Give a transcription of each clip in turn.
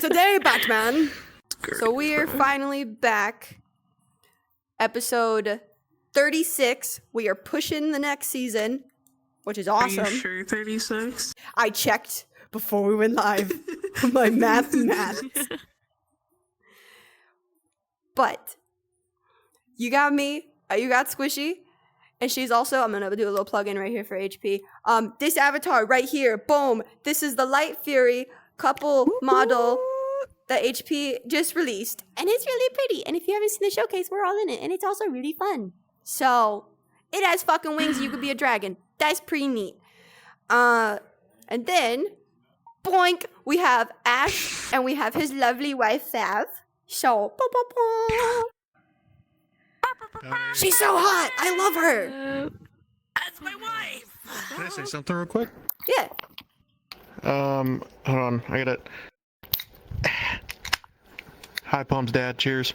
Today, Batman. So we are finally back. Episode 36. We are pushing the next season, which is awesome. Are you sure 36? I checked before we went live. My math. But you got me. You got Squishy. And she's also, I'm going to do a little plug-in right here for HP. This avatar right here, boom. This is the Light Fury couple model that HP just released. And it's really pretty. And if you haven't seen the showcase, we're all in it. And it's also really fun. So, it has fucking wings. You could be a dragon. That's pretty neat. And then, boink, we have Ash and we have his lovely wife, Sav. So, she's so hot. I love her. That's my wife. Can I say something real quick? Yeah. Hold on. I got it. Hi, Pum's dad. Cheers.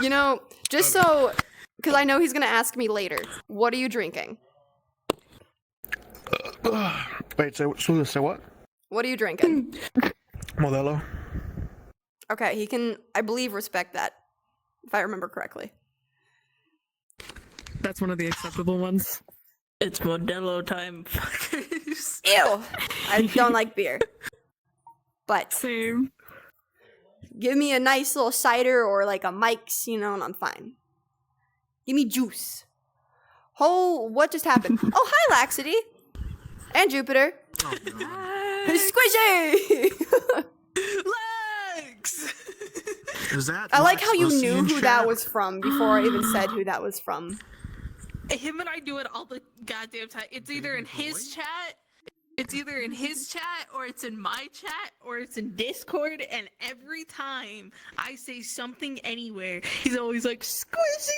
You know, just so, because I know he's going to ask me later, what are you drinking? Wait, say what? What are you drinking? Modelo. Okay, he can, I believe, respect that, if I remember correctly. That's one of the acceptable ones. It's Modelo time, fuckers. Ew! I don't like beer. But Same. give me a nice little cider or like a Mike's, you know, and I'm fine. Give me juice. Oh, what just happened? Oh, hi, Laxity. And Jupiter. Oh, no. Squishy! Legs! Is that? I like how you Lax knew in who chat? that was from before I even said who that was from. Him and I do it all the goddamn time. It's either in his chat, or it's in my chat, or it's in Discord, and every time I say something anywhere, he's always like, Squishy!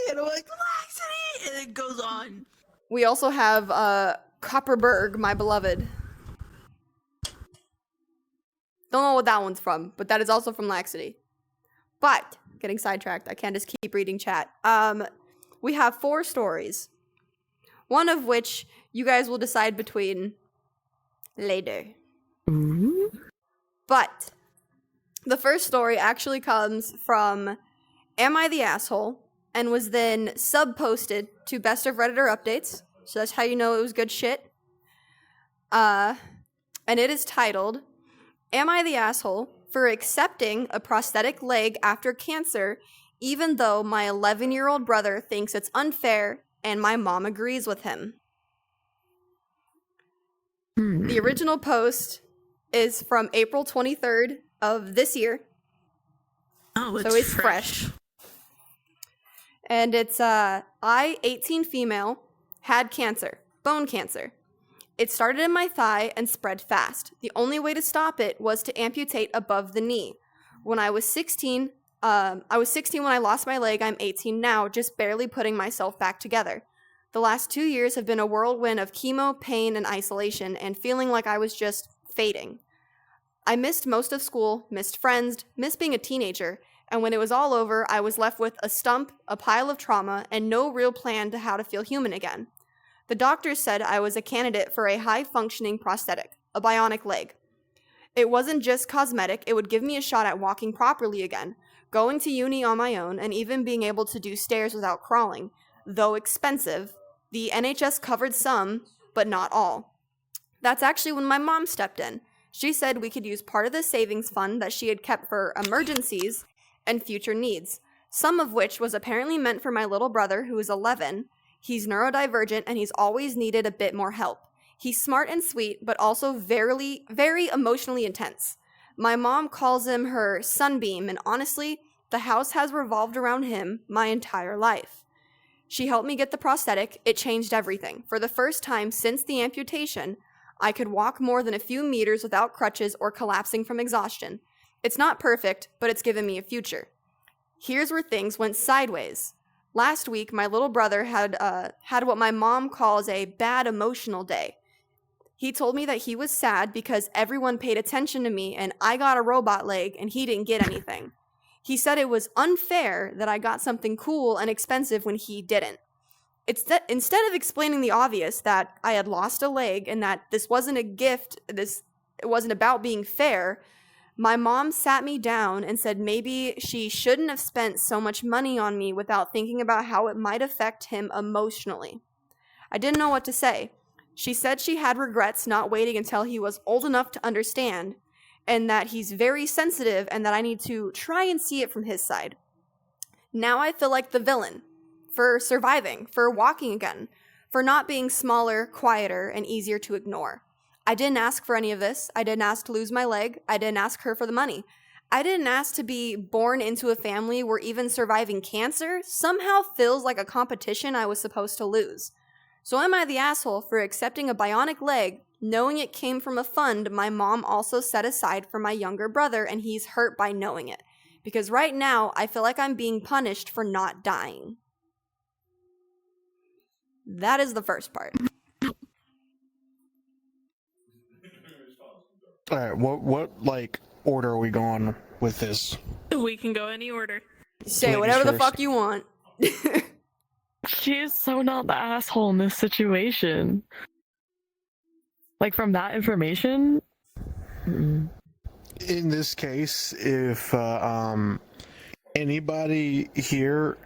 And I'm like, Laxity! And it goes on. We also have Copperberg, my beloved. Don't know what that one's from, but that is also from Laxity. But, getting sidetracked, I can't just keep reading chat. We have 4 stories. One of which you guys will decide between later. But, the first story actually comes from Am I the Asshole? And was then sub-posted to Best of Redditor Updates. So that's how you know it was good shit. And it is titled, Am I the Asshole for accepting a prosthetic leg after cancer, even though my 11-year-old brother thinks it's unfair and my mom agrees with him? The original post is from April 23rd of this year. Oh, So it's fresh. And it's, I, 18 female, had cancer, bone cancer. It started in my thigh and spread fast. The only way to stop it was to amputate above the knee. When I was 16 when I lost my leg. I'm 18 now, just barely putting myself back together. The last 2 years have been a whirlwind of chemo, pain, and isolation, and feeling like I was just fading. I missed most of school, missed friends, missed being a teenager, and when it was all over, I was left with a stump, a pile of trauma, and no real plan to how to feel human again. The doctors said I was a candidate for a high-functioning prosthetic, a bionic leg. It wasn't just cosmetic, it would give me a shot at walking properly again, going to uni on my own, and even being able to do stairs without crawling. Though expensive, the NHS covered some, but not all. That's actually when my mom stepped in. She said we could use part of the savings fund that she had kept for emergencies and future needs, some of which was apparently meant for my little brother, who is 11. He's neurodivergent and he's always needed a bit more help. He's smart and sweet, but also very, very emotionally intense. My mom calls him her sunbeam, and honestly, the house has revolved around him my entire life. She helped me get the prosthetic. It changed everything. For the first time since the amputation, I could walk more than a few meters without crutches or collapsing from exhaustion. It's not perfect, but it's given me a future. Here's where things went sideways. Last week, my little brother had what my mom calls a bad emotional day. He told me that he was sad because everyone paid attention to me and I got a robot leg and he didn't get anything. He said it was unfair that I got something cool and expensive when he didn't. instead of explaining the obvious that I had lost a leg and that this wasn't a gift, it wasn't about being fair, my mom sat me down and said maybe she shouldn't have spent so much money on me without thinking about how it might affect him emotionally. I didn't know what to say. She said she had regrets not waiting until he was old enough to understand, and that he's very sensitive and that I need to try and see it from his side. Now I feel like the villain for surviving, for walking again, for not being smaller, quieter, and easier to ignore. I didn't ask for any of this. I didn't ask to lose my leg. I didn't ask her for the money. I didn't ask to be born into a family where even surviving cancer somehow feels like a competition I was supposed to lose. So am I the asshole for accepting a bionic leg, knowing it came from a fund my mom also set aside for my younger brother, and he's hurt by knowing it? Because right now, I feel like I'm being punished for not dying. That is the first part. All right, what like order are we going with this? We can go any order. Say Ladies whatever the first. fuck you want. She is so not the asshole in this situation. Like, from that information? In this case, if anybody here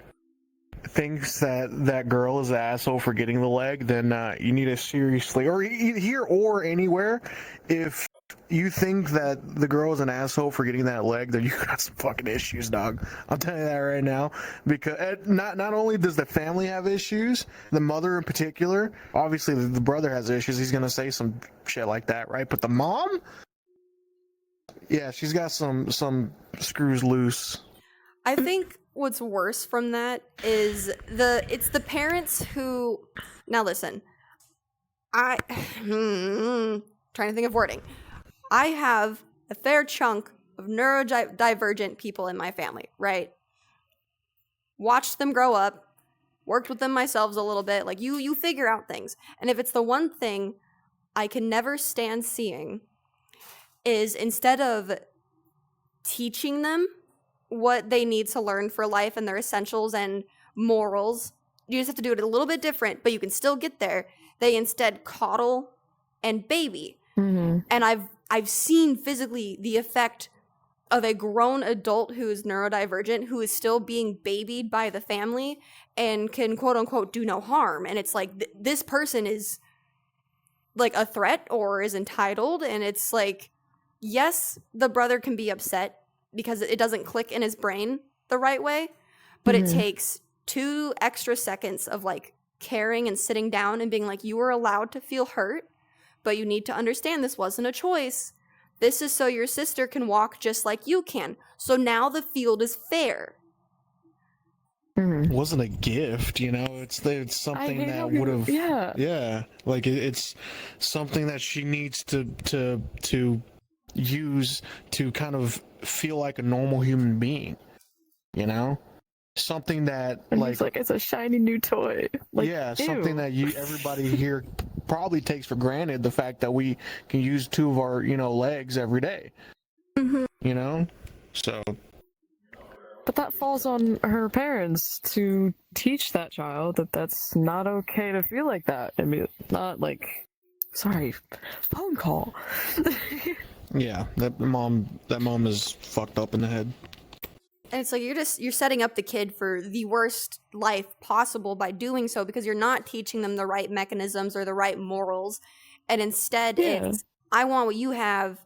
thinks that that girl is an asshole for getting the leg, then you need to seriously, or here or anywhere, if you think that the girl is an asshole for getting that leg, then you got some fucking issues, dog. I'll tell you that right now. Because not only does the family have issues, the mother in particular, obviously the brother has issues. He's gonna say some shit like that, right? But the mom, yeah, she's got some screws loose. I think what's worse from that is it's the parents who, now listen, trying to think of wording. I have a fair chunk of neurodivergent people in my family, right? Watched them grow up, worked with them myself a little bit. Like, you figure out things. And if it's the one thing I can never stand seeing is, instead of teaching them what they need to learn for life and their essentials and morals, you just have to do it a little bit different, but you can still get there. They instead coddle and baby. Mm-hmm. And I've seen physically the effect of a grown adult who is neurodivergent, who is still being babied by the family and can quote unquote do no harm. And it's like, this person is like a threat or is entitled. And it's like, yes, the brother can be upset because it doesn't click in his brain the right way, but it takes 2 extra seconds of like caring and sitting down and being like, you were allowed to feel hurt, but you need to understand this wasn't a choice. This is so your sister can walk just like you can. So now the field is fair. It wasn't a gift, you know. It's something that would have, yeah. Like it's something that she needs to use to kind of feel like a normal human being, you know. Something that And like he's like, it's a shiny new toy. Like, yeah, ew. something that everybody here probably takes for granted, the fact that we can use 2 of our, legs every day. You know? So But that falls on her parents to teach that child that that's not okay to feel like that. I mean, not like, sorry, phone call. yeah, that mom is fucked up in the head. And it's like you're setting up the kid for the worst life possible by doing so, because you're not teaching them the right mechanisms or the right morals. And instead it's, I want what you have,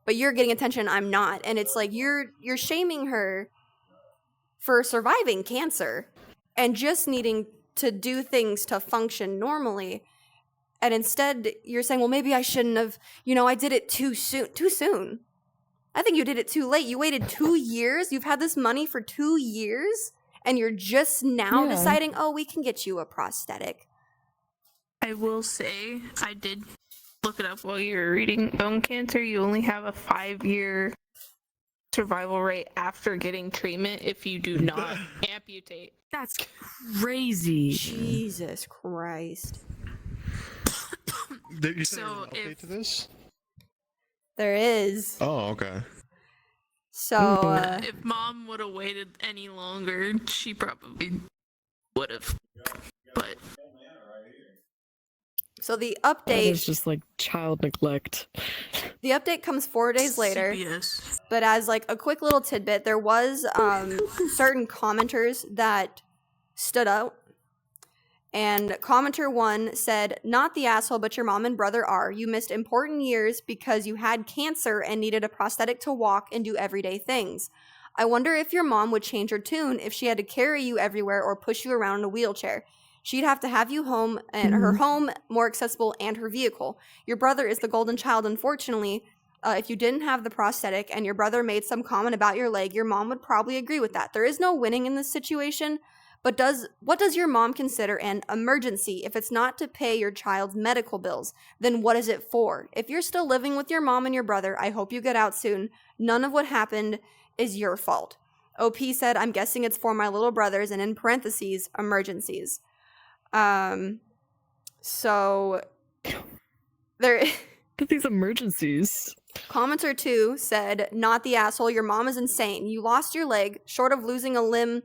but you're getting attention, I'm not. And it's like you're shaming her for surviving cancer and just needing to do things to function normally. And instead you're saying, well, maybe I shouldn't have, I did it too soon. I think you did it too late. You waited 2 years. You've had this money for 2 years, and you're just now deciding, oh, we can get you a prosthetic. I will say, I did look it up while you were reading. Bone cancer, you only have a 5-year survival rate after getting treatment if you do not amputate. That's crazy. Jesus Christ. You So an update if- to this? There is. Oh, okay. So, If mom would have waited any longer, she probably would have. But So the That update is just like child neglect. the update comes 4 days later. CPS. But as like a quick little tidbit, there was certain commenters that stood out. And commenter 1 said, "Not the asshole, but your mom and brother are. You missed important years because you had cancer and needed a prosthetic to walk and do everyday things. I wonder if your mom would change her tune if she had to carry you everywhere or push you around in a wheelchair. She'd have to have you home and her home more accessible and her vehicle. Your brother is the golden child, unfortunately. If you didn't have the prosthetic and your brother made some comment about your leg, your mom would probably agree with that. There is no winning in this situation, but what does your mom consider an emergency? If it's not to pay your child's medical bills, then what is it for? If you're still living with your mom and your brother, I hope you get out soon. None of what happened is your fault." OP said, "I'm guessing it's for my little brothers," and in parentheses, emergencies. So there But these emergencies. Commenter 2 said, "Not the asshole, your mom is insane. You lost your leg, short of losing a limb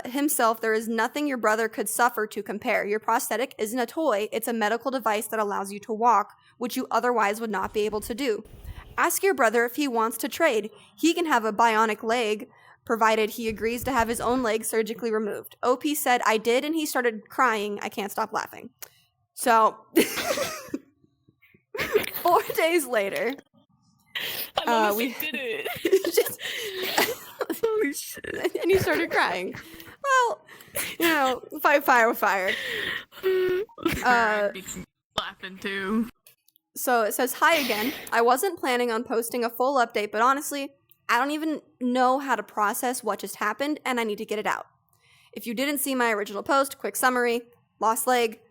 himself, there is nothing your brother could suffer to compare. Your prosthetic isn't a toy, it's a medical device that allows you to walk, which you otherwise would not be able to do. Ask your brother if he wants to trade. He can have a bionic leg, provided he agrees to have his own leg surgically removed." OP said, "I did, and he started crying. I can't stop laughing." So, 4 days later, we did it. Holy shit. and he started crying. Well, fight fire with fire. I'd be laughing too. So it says, "Hi again. I wasn't planning on posting a full update, but honestly, I don't even know how to process what just happened, and I need to get it out. If you didn't see my original post, quick summary: lost leg,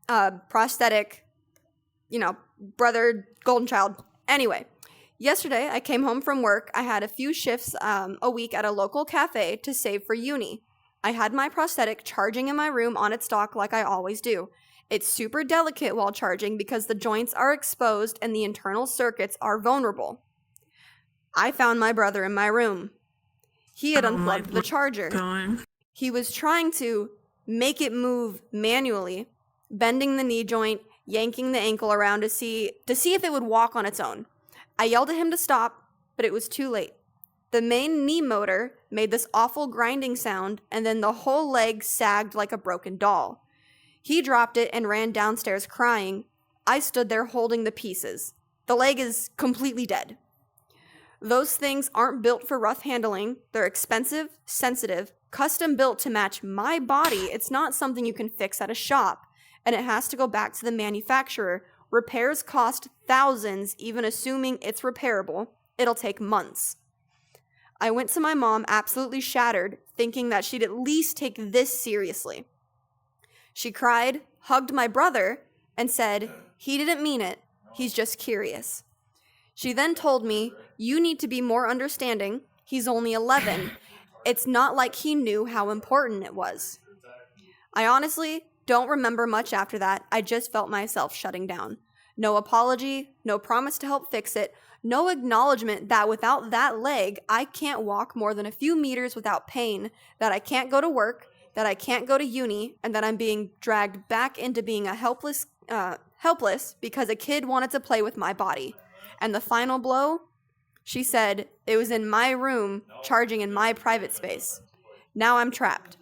prosthetic, brother, golden child. Anyway, yesterday I came home from work. I had a few shifts a week at a local cafe to save for uni. I had my prosthetic charging in my room on its dock like I always do. It's super delicate while charging because the joints are exposed and the internal circuits are vulnerable. I found my brother in my room. He had unplugged the charger. He was trying to make it move manually, bending the knee joint, yanking the ankle around to see if it would walk on its own. I yelled at him to stop, but it was too late. The main knee motor made this awful grinding sound, and then the whole leg sagged like a broken doll. He dropped it and ran downstairs crying. I stood there holding the pieces. The leg is completely dead. Those things aren't built for rough handling. They're expensive, sensitive, custom built to match my body. It's not something you can fix at a shop, and it has to go back to the manufacturer. Repairs cost thousands, even assuming it's repairable. It'll take months. I went to my mom absolutely shattered, thinking that she'd at least take this seriously. She cried, hugged my brother, and said, he didn't mean it. He's just curious. She then told me, you need to be more understanding. He's only 11. It's not like he knew how important it was. I honestly don't remember much after that. I just felt myself shutting down. No apology, no promise to help fix it, no acknowledgement that without that leg, I can't walk more than a few meters without pain, that I can't go to work, that I can't go to uni, and that I'm being dragged back into being a helpless because a kid wanted to play with my body. And the final blow, she said, it was in my room, charging in my private space. Now I'm trapped.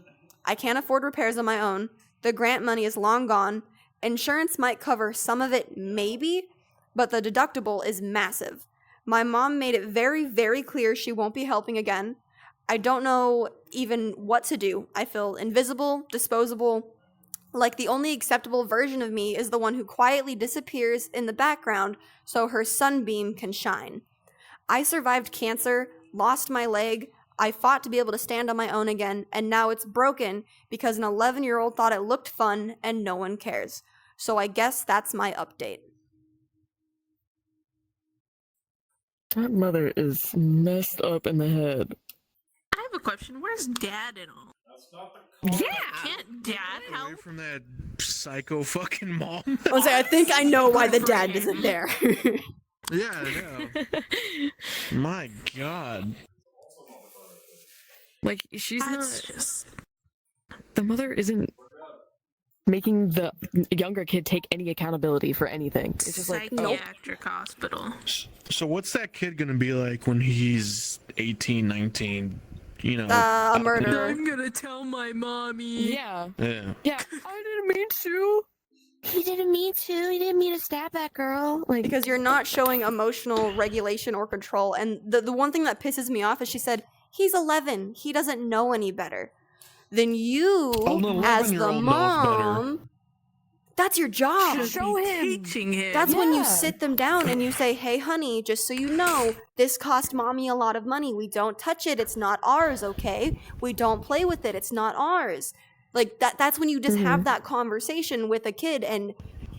I can't afford repairs on my own. The grant money is long gone. Insurance might cover some of it, maybe, but the deductible is massive. My mom made it very, very clear she won't be helping again. I don't know even what to do. I feel invisible, disposable, like the only acceptable version of me is the one who quietly disappears in the background so her sunbeam can shine. I survived cancer, lost my leg, I fought to be able to stand on my own again, and now it's broken because an 11-year-old thought it looked fun and no one cares. So I guess that's my update. That mother is messed up in the head. I have a question. Where's Dad in all? Can't Dad help? Away from that psycho fucking mom. I think I know why the dad isn't there. Yeah, I know. My God. Like, she's That's not... just... The mother isn't making the younger kid take any accountability for anything. It's just like, psychiatric hospital. So what's that kid gonna be like when he's 18, 19? You know, A murderer. I'm gonna tell my mommy. yeah, yeah. I didn't mean to. He didn't mean to. He didn't mean to stab that girl. Like, Because you're not showing emotional regulation or control. And the one thing that pisses me off is she said, he's 11. He doesn't know any better. Then you, An as the 11-year-old knows mom, that's your job. Should Show be him. teaching him. That's when you Yeah. sit them down and you say, hey, honey, just so you know, this cost mommy a lot of money. We don't touch it. It's not ours, okay? We don't play with it. It's not ours. Like, that's when you just have that conversation with a kid. And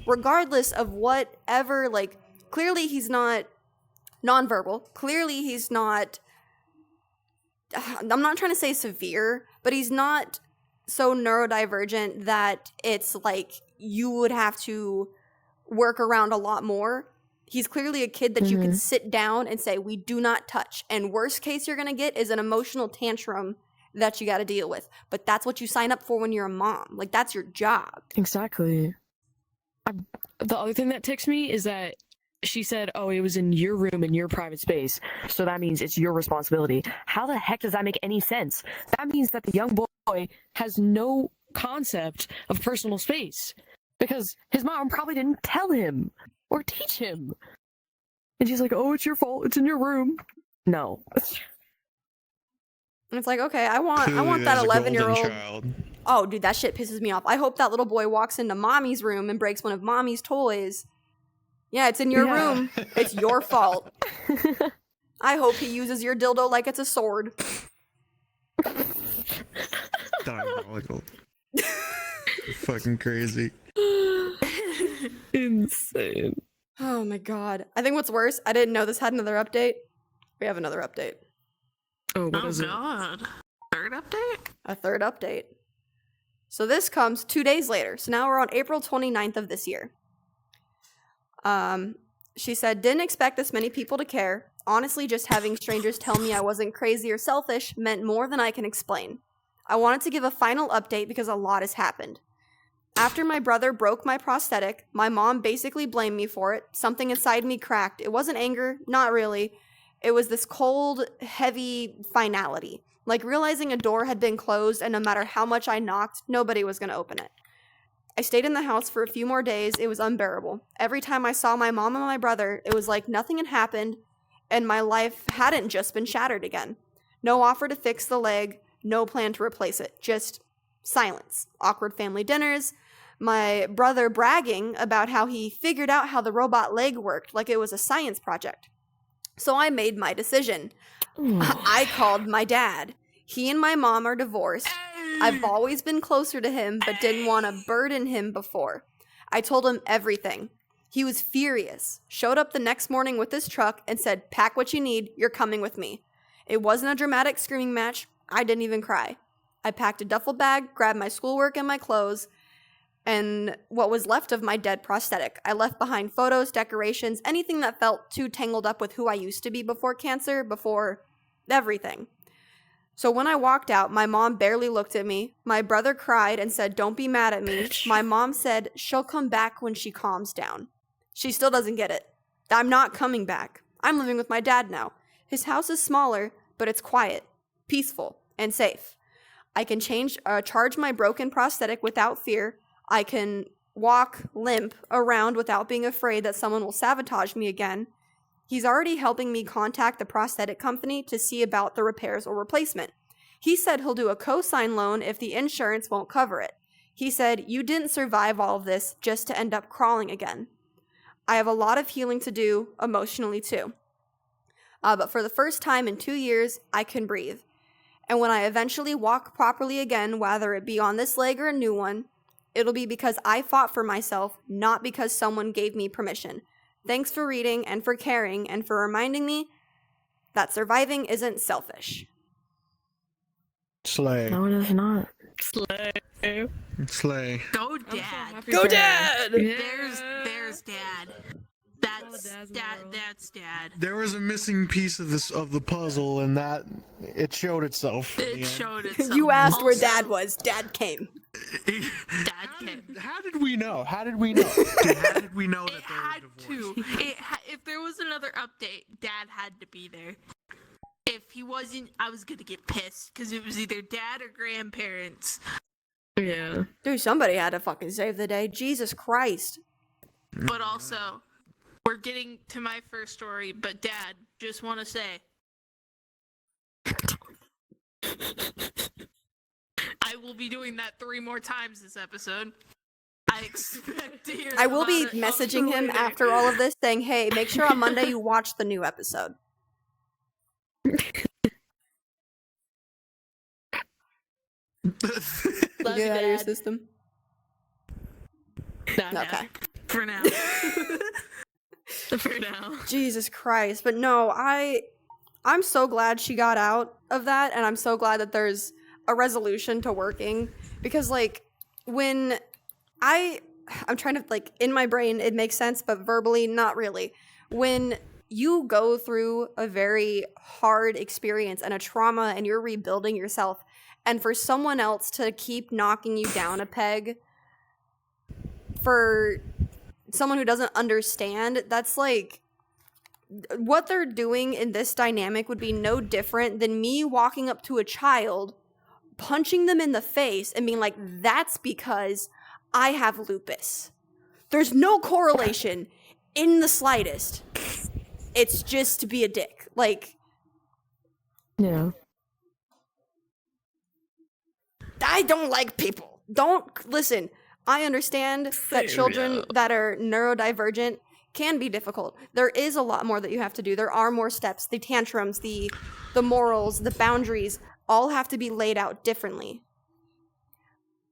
regardless of whatever, like, clearly he's not nonverbal. Clearly he's not, I'm not trying to say severe, but he's not so neurodivergent that it's like you would have to work around a lot more. He's clearly a kid that you can sit down and say, we do not touch. And worst case you're going to get is an emotional tantrum that you got to deal with. But that's what you sign up for when you're a mom. Like, that's your job. exactly. The other thing that ticks me is that she said, oh, it was in your room, in your private space, so that means it's your responsibility. How the heck does that make any sense? That means that the young boy has no concept of personal space because his mom probably didn't tell him or teach him. And she's like, oh, it's your fault. It's in your room. No. And it's like, okay, I want Clearly that there's a golden 11-year-old. child. Oh, dude, that shit pisses me off. I hope that little boy walks into mommy's room and breaks one of mommy's toys. Yeah, it's in your Yeah. room. It's your fault. I hope he uses your dildo like it's a sword. Diabolical. Fucking crazy. Insane. Oh my god. I think what's worse, I didn't know this had another update. We have another update. Oh, what Oh is it? god. Third update? A third update. So this comes 2 days later. So now we're on April 29th of this year. She said, didn't expect this many people to care. Honestly, just having strangers tell me I wasn't crazy or selfish meant more than I can explain. I wanted to give a final update because a lot has happened. After my brother broke my prosthetic, my mom basically blamed me for it. Something inside me cracked. It wasn't anger, not really. It was this cold, heavy finality. Like realizing a door had been closed and no matter how much I knocked, nobody was going to open it. I stayed in the house for a few more days. It was unbearable. Every time I saw my mom and my brother, it was like nothing had happened and my life hadn't just been shattered again. No offer to fix the leg, no plan to replace it. Just silence. Awkward family dinners. My brother bragging about how he figured out how the robot leg worked like it was a science project. So I made my decision. I called my dad. He and my mom are divorced. I've always been closer to him, but didn't want to burden him before. I told him everything. He was furious, showed up the next morning with his truck and said, pack what you need, you're coming with me. It wasn't a dramatic screaming match. I didn't even cry. I packed a duffel bag, grabbed my schoolwork and my clothes, and what was left of my dead prosthetic. I left behind photos, decorations, anything that felt too tangled up with who I used to be before cancer, before everything. So when I walked out, my mom barely looked at me. My brother cried and said, don't be mad at me. My mom said she'll come back when she calms down. She still doesn't get it. I'm not coming back. I'm living with my dad now. His house is smaller, but it's quiet, peaceful, and safe. I can charge my broken prosthetic without fear. I can walk, limp around without being afraid that someone will sabotage me again. He's already helping me contact the prosthetic company to see about the repairs or replacement. He said he'll do a co-sign loan if the insurance won't cover it. He said, you didn't survive all of this just to end up crawling again. I have a lot of healing to do, emotionally too. But for the first time in 2 years, I can breathe. And when I eventually walk properly again, whether it be on this leg or a new one, it'll be because I fought for myself, not because someone gave me permission. Thanks for reading and for caring and for reminding me that surviving isn't selfish. Slay. No, it is not. Slay. Slay. Go dad. Go dad! There's dad. That's dad. There was a missing piece of the puzzle, and that it showed itself. in the It end. showed itself. You asked where Also- dad was. Dad came. How did we know? How did we know? How did we know that It they had were divorced? to. If there was another update, Dad had to be there. If he wasn't, I was gonna get pissed because it was either Dad or grandparents. Yeah. Dude, somebody had to fucking save the day. Jesus Christ. But also, we're getting to my first story. But Dad, just want to say, I will be doing that 3 more times this episode. I expect to hear. I will be about it messaging him later. after all of this saying, hey, make sure on Monday you watch the new episode. Love Get you, out of your Dad. system. Nah, Okay. For now. For now. Jesus Christ. But no, I'm so glad she got out of that, and I'm so glad that there's a resolution to working. Because, like, when I'm trying to, like, in my brain, it makes sense, but verbally, not really. When you go through a very hard experience and a trauma and you're rebuilding yourself, and for someone else to keep knocking you down a peg, for someone who doesn't understand, that's like, what they're doing in this dynamic would be no different than me walking up to a child, punching them in the face, and being like, that's because I have lupus. There's no correlation in the slightest. It's just to be a dick. Like, Yeah. I don't like people. Don't listen. I understand that children that are neurodivergent can be difficult. There is a lot more that you have to do. There are more steps. The tantrums, the morals, the boundaries all have to be laid out differently.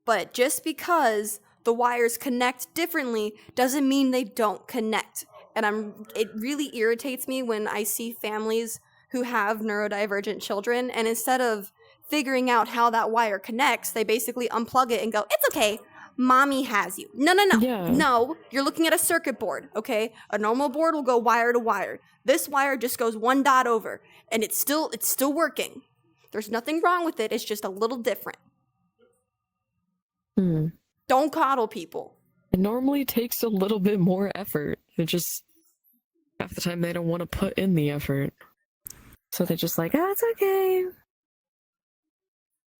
But just because the wires connect differently doesn't mean they don't connect. And it really irritates me when I see families who have neurodivergent children, and instead of figuring out how that wire connects, they basically unplug it and go, it's okay, mommy has you. No. Yeah. No, you're looking at a circuit board, okay? A normal board will go wire to wire. This wire just goes 1 dot over, and it's still working. There's nothing wrong with it, it's just a little different. Don't coddle people. It normally takes a little bit more effort. It just, half the time they don't want to put in the effort. So they're just like, it's okay.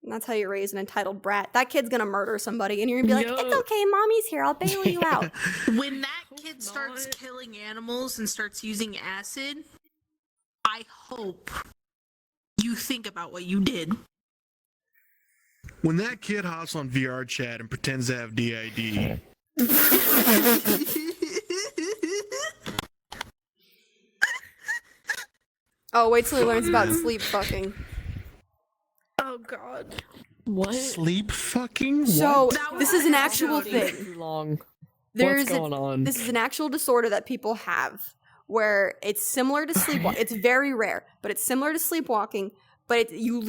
And that's how you raise an entitled brat. That kid's gonna murder somebody, and you're gonna be like, Yo. it's okay, mommy's here, I'll bail you out. When that kid starts killing animals and starts using acid, I hope you think about what you did. When that kid hops on VR chat and pretends to have DID, Oh, wait till he learns about sleep fucking. Oh god. What? sleep fucking? So, What? That this was is an my actual joke. thing. Too long. There's What's going on? This is an actual disorder that people have where it's similar to sleepwalking. It's very rare, but it's similar to sleepwalking, but you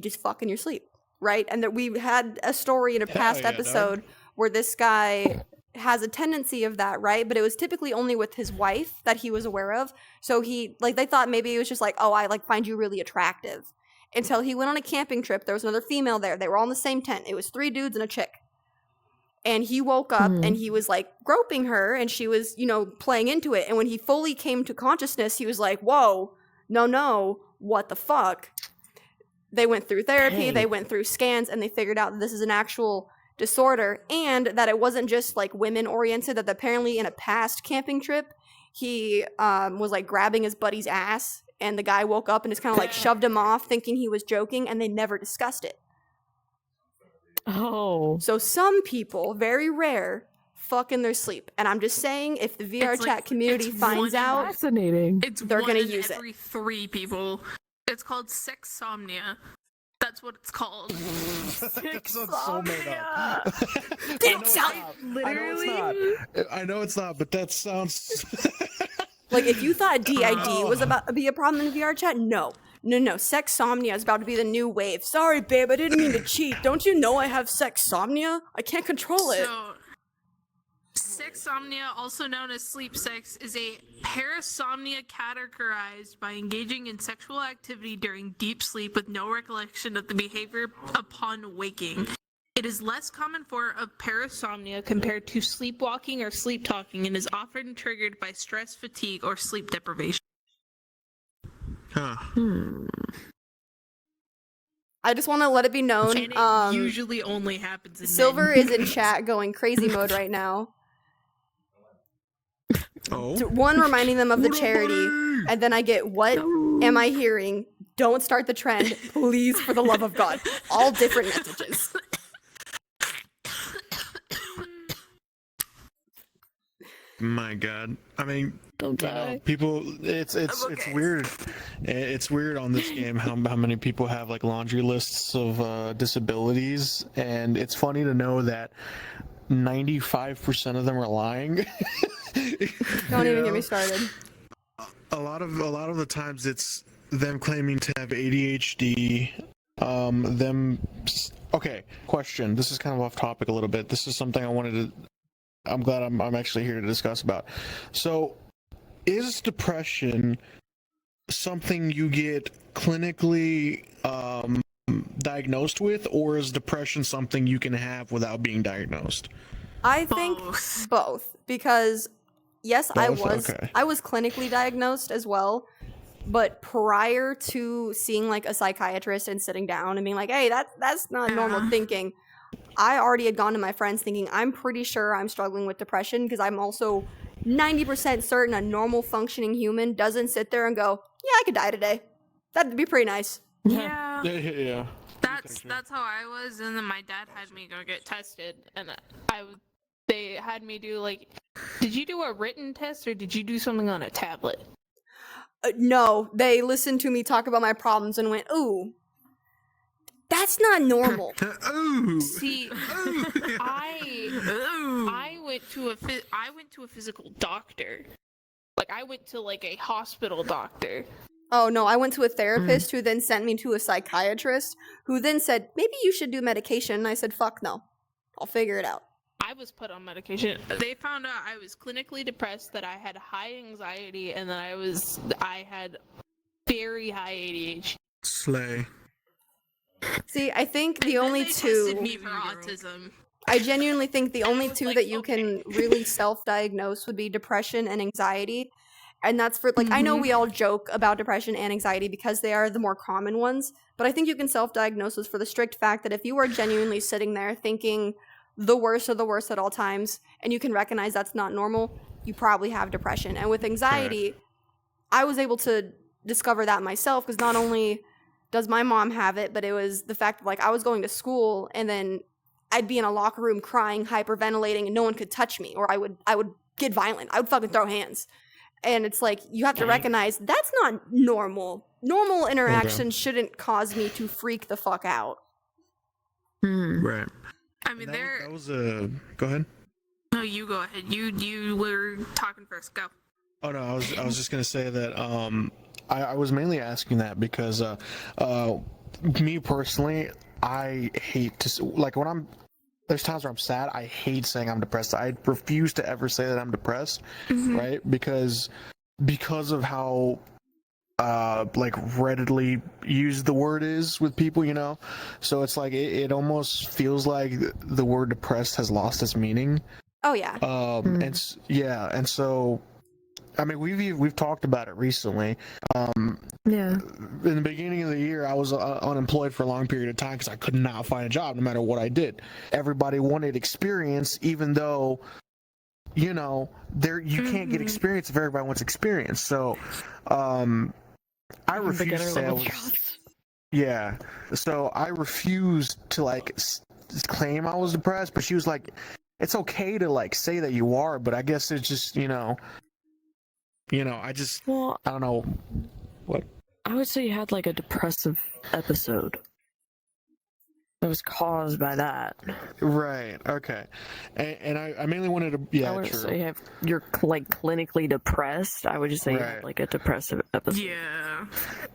just fuck in your sleep, right? And that we had a story in a past yeah, dog. episode where this guy has a tendency of that, right? But it was typically only with his wife that he was aware of. So they thought maybe it was just like, oh, I find you really attractive. Until he went on a camping trip. There was another female there. They were all in the same tent. It was 3 dudes and a chick. And he woke up and he was like groping her, and she was, playing into it. And when he fully came to consciousness, he was like, whoa, no, what the fuck? They went through therapy, they went through scans, and they figured out that this is an actual disorder, and that it wasn't just like women oriented, that apparently in a past camping trip, he was like grabbing his buddy's ass, and the guy woke up and just kind of like shoved him off thinking he was joking, and they never discussed it. Oh. So some people, very rare, fuck in their sleep. And I'm just saying, if the VR It's chat like- community it's finds one- out, Fascinating. It's They're one gonna in use it. every 3 people. It's called sexsomnia. That's what it's called. That sounds so made up. Dude, sound- I know it's not, but that sounds. like if you thought DID was about to be a problem in VR chat, no. Sexsomnia is about to be the new wave. Sorry, babe, I didn't mean to cheat. Don't you know I have sexsomnia? I can't control it. So, sexsomnia, also known as sleep sex, is a parasomnia categorized by engaging in sexual activity during deep sleep with no recollection of the behavior upon waking. It is less common form of parasomnia compared to sleepwalking or sleep talking and is often triggered by stress, fatigue, or sleep deprivation. Huh. I just want to let it be known. And it usually only happens in Silver men. is in chat going crazy mode right now. Oh. One reminding them of the What up, charity, buddy? and then I get, what am I hearing? Don't start the trend, please, for the love of God. All different messages. My God. I mean, Don't die. people, it's okay. weird. It's weird on this game how many people have like laundry lists of disabilities, and it's funny to know that 95% of them are lying. Don't even get me started. A lot of the times it's them claiming to have ADHD. Okay, question. This is kind of off topic a little bit. This is something I wanted to. I'm glad I'm actually here to discuss about. So, is depression something you get clinically diagnosed with, or is depression something you can have without being diagnosed? I think both, because yes, I Both? Okay. was clinically diagnosed as well, but prior to seeing like a psychiatrist and sitting down and being like, hey, that's not normal thinking, I already had gone to my friends thinking, I'm pretty sure I'm struggling with depression, because I'm also 90% certain a normal functioning human doesn't sit there and go, yeah, I could die today. That'd be pretty nice. Yeah. Yeah. That's how I was, and then my dad had me go get tested, and they had me do like, did you do a written test or did you do something on a tablet? No, they listened to me talk about my problems and went, ooh, that's not normal. Ooh. See, I went to a physical doctor. Like, I went to like a hospital doctor. Oh no, I went to a therapist who then sent me to a psychiatrist who then said, maybe you should do medication. And I said, fuck no. I'll figure it out. I was put on medication. They found out I was clinically depressed, that I had high anxiety, and that I had very high ADHD. Slay. See, I think the And then only they tested two, me for autism. I genuinely think the only was two like, that you okay. can really self-diagnose would be depression and anxiety. And that's for, like, I know we all joke about depression and anxiety because they are the more common ones, but I think you can self-diagnose this for the strict fact that if you are genuinely sitting there thinking the worst of the worst at all times, and you can recognize that's not normal, you probably have depression. And with anxiety, I was able to discover that myself, because not only does my mom have it, but it was the fact that, like, I was going to school and then I'd be in a locker room crying, hyperventilating, and no one could touch me, or I would get violent. I would fucking throw hands. And it's like, you have to recognize that's not normal. Normal interactions shouldn't cause me to freak the fuck out. Right. I mean, That was a. Go ahead. No, you go ahead. You were talking first. Go. Oh no, I was just gonna say that I was mainly asking that because me personally, I hate to, like, when there's times where I'm sad, I hate saying I'm depressed. I refuse to ever say that I'm depressed, right? Because of how like readily used the word is with people, you know. So it's like it almost feels like the word depressed has lost its meaning. Oh yeah. And so I mean, we've talked about it recently. Yeah. In the beginning of the year, I was unemployed for a long period of time because I could not find a job no matter what I did. Everybody wanted experience, even though, you know, you can't get experience if everybody wants experience. So, I refused to say I was. Yeah. So I refused to like claim I was depressed, but she was like, "It's okay to like say that you are," but I guess it's just, you know, I don't know what. I would say you had like a depressive episode that was caused by that. Right. Okay. And I mainly wanted to. Yeah. I wouldn't True. say you're like clinically depressed. I would just say you had like a depressive episode. Yeah.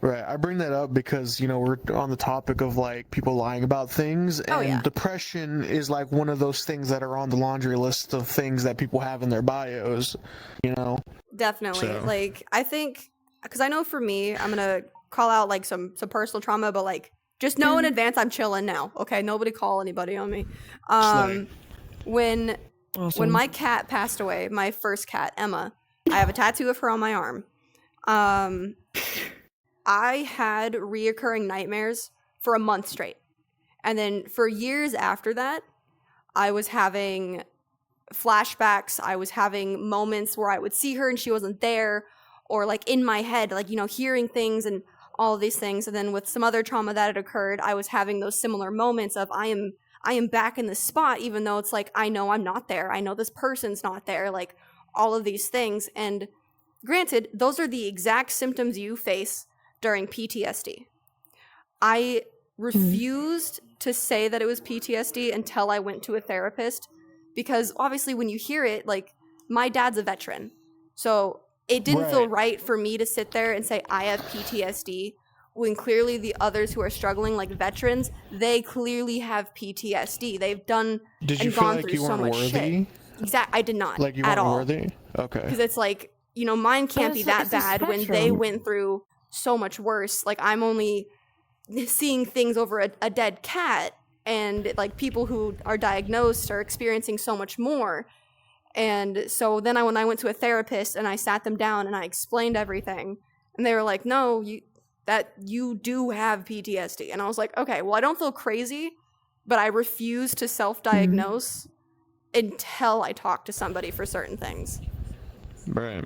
Right. I bring that up because, you know, we're on the topic of like people lying about things, and depression is like one of those things that are on the laundry list of things that people have in their bios, you know. Definitely. So. Like, I think, because I know for me, I'm gonna call out like some personal trauma, but like Just know in advance I'm chilling now. Okay, nobody call anybody on me. Slay. When Awesome. my cat passed away, my first cat, Emma, I have a tattoo of her on my arm. I had reoccurring nightmares for a month straight. And then for years after that, I was having flashbacks. I was having moments where I would see her and she wasn't there, or like in my head, like, hearing things and all of these things. And then with some other trauma that had occurred, I was having those similar moments of I am back in this spot, even though it's like, I know I'm not there. I know this person's not there, like all of these things. And granted, those are the exact symptoms you face during PTSD. I refused to say that it was PTSD until I went to a therapist, because obviously when you hear it, like, my dad's a veteran. So it didn't feel right for me to sit there and say I have PTSD when clearly the others who are struggling, like veterans, they clearly have PTSD. They've done Did you and feel gone like through you so weren't much worthy? shit. Exactly, I did not. Like you at weren't all. worthy? Okay. Because it's like, mine can't be that bad when they went through so much worse. Like, I'm only seeing things over a dead cat, and like people who are diagnosed are experiencing so much more. And so then when I went to a therapist and I sat them down and I explained everything, and they were like, no, you do have PTSD. And I was like, okay, well, I don't feel crazy, but I refuse to self-diagnose until I talk to somebody for certain things. Right.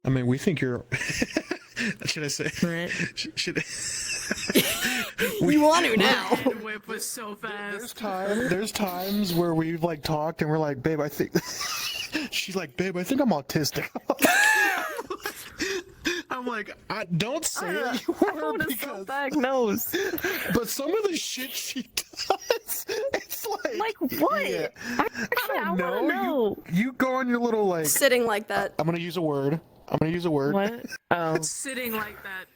I mean, we think you're. Should I say? Right. Should. We want to now. The whip was so fast. There's times where we've like talked and we're like, babe, I think. She's like, babe, I think I'm autistic. I'm like, don't say it. You were because. Diagnosed. But some of the shit she does, it's like what? Yeah. I don't wanna know. You go on your little like. Sitting like that. I'm gonna use a word. What? Oh. Sitting like that.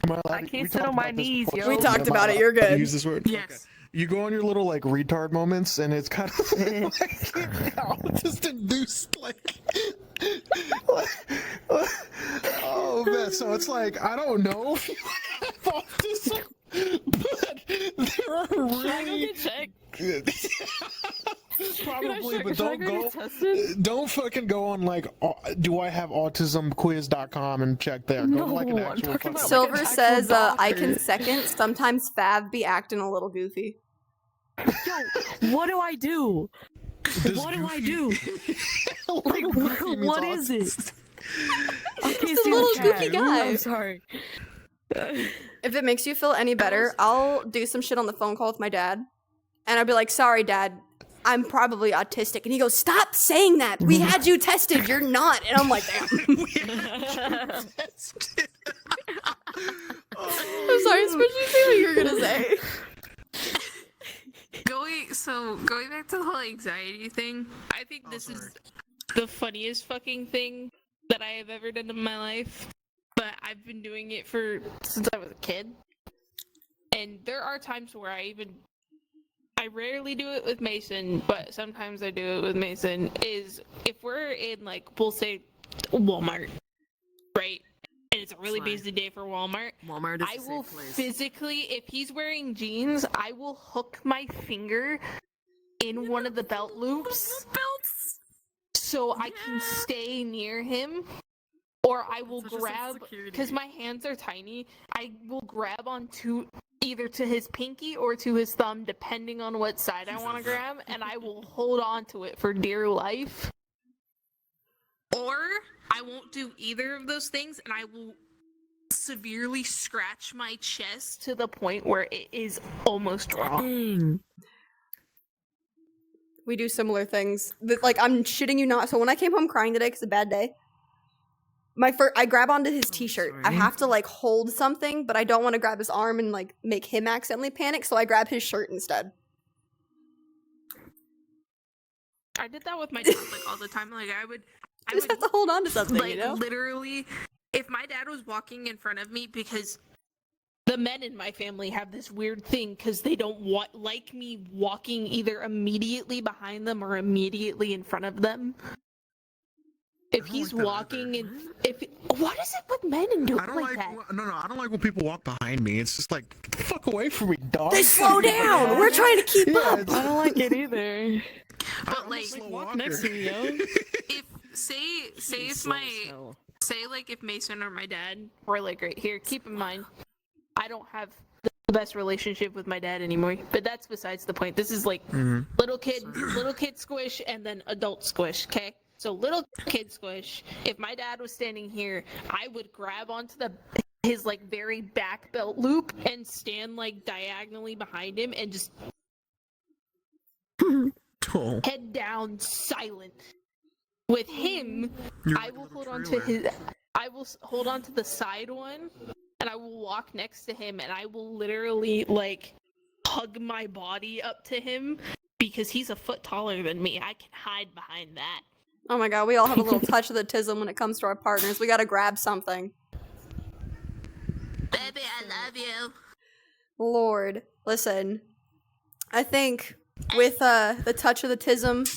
Am I allowed I to- can't we sit talked on my about this knees, before. yo. We talked Am I about it. allowed You're to good. Use this word. Yes. Okay. You go on your little like retard moments, and it's kind of like just induced like. Oh man! So it's like I don't know if you have autism, but there are really probably, but don't fucking go on like do I have autismquiz.com and check there. Go to like an No, I'm actual talking fucking. about, like, Silver an says, actual I doctor. can second. Sometimes Fav be acting a little goofy. Yo, what do I do? What do I do? What is it? I can't Just a see little the chat. goofy guy. I'm sorry. If it makes you feel any better, I'll do some shit on the phone call with my dad. And I'll be like, sorry, Dad, I'm probably autistic. And he goes, stop saying that. We had you tested. You're not. And I'm like, damn. I'm sorry, especially say what you were going to say. Going back to the whole anxiety thing, I think this is the funniest fucking thing that I have ever done in my life. But I've been doing it since I was a kid. And there are times where I rarely do it with Mason, but sometimes I do it with Mason, is if we're in, like, we'll say Walmart, right? And it's a really busy day for Walmart. Walmart is I a safe will place. physically, if he's wearing jeans, I will hook my finger in one of the belt loops so I can stay near him. Or I will grab, because my hands are tiny, I will grab onto either to his pinky or to his thumb, depending on what side I want to grab, and I will hold on to it for dear life. Or I won't do either of those things, and I will severely scratch my chest to the point where it is almost raw. Dang. We do similar things. Like, I'm shitting you not. So when I came home crying today because it's a bad day, I grab onto his t-shirt. I have to like hold something, but I don't want to grab his arm and like make him accidentally panic, so I grab his shirt instead. I did that with my dad like all the time. Like I would Just have to hold on to something, like you know? literally, if my dad was walking in front of me, because the men in my family have this weird thing because they don't like me walking either immediately behind them or immediately in front of them. If he's walking and what is it with men and doing I don't like that? no, I don't like when people walk behind me. It's just like, get the fuck away from me, dog. They slow down. We're trying to keep up. I don't like it either. But I'm a like, slow Walk walker. next to me, yo. if if Mason or my dad were like right here, keep in mind, I don't have the best relationship with my dad anymore. But that's besides the point. This is like little kid squish and then adult squish. Okay, so little kid squish. If my dad was standing here, I would grab onto his like very back belt loop and stand like diagonally behind him and just Oh. head down silent. With him, You're I like a will little hold on to trailer. I will hold on to the side one, and I will walk next to him, and I will literally like hug my body up to him because he's a foot taller than me. I can hide behind that. Oh my god, we all have a little touch of the tism when it comes to our partners. We gotta grab something. Baby, I love you. Lord, listen. I think with the touch of the tism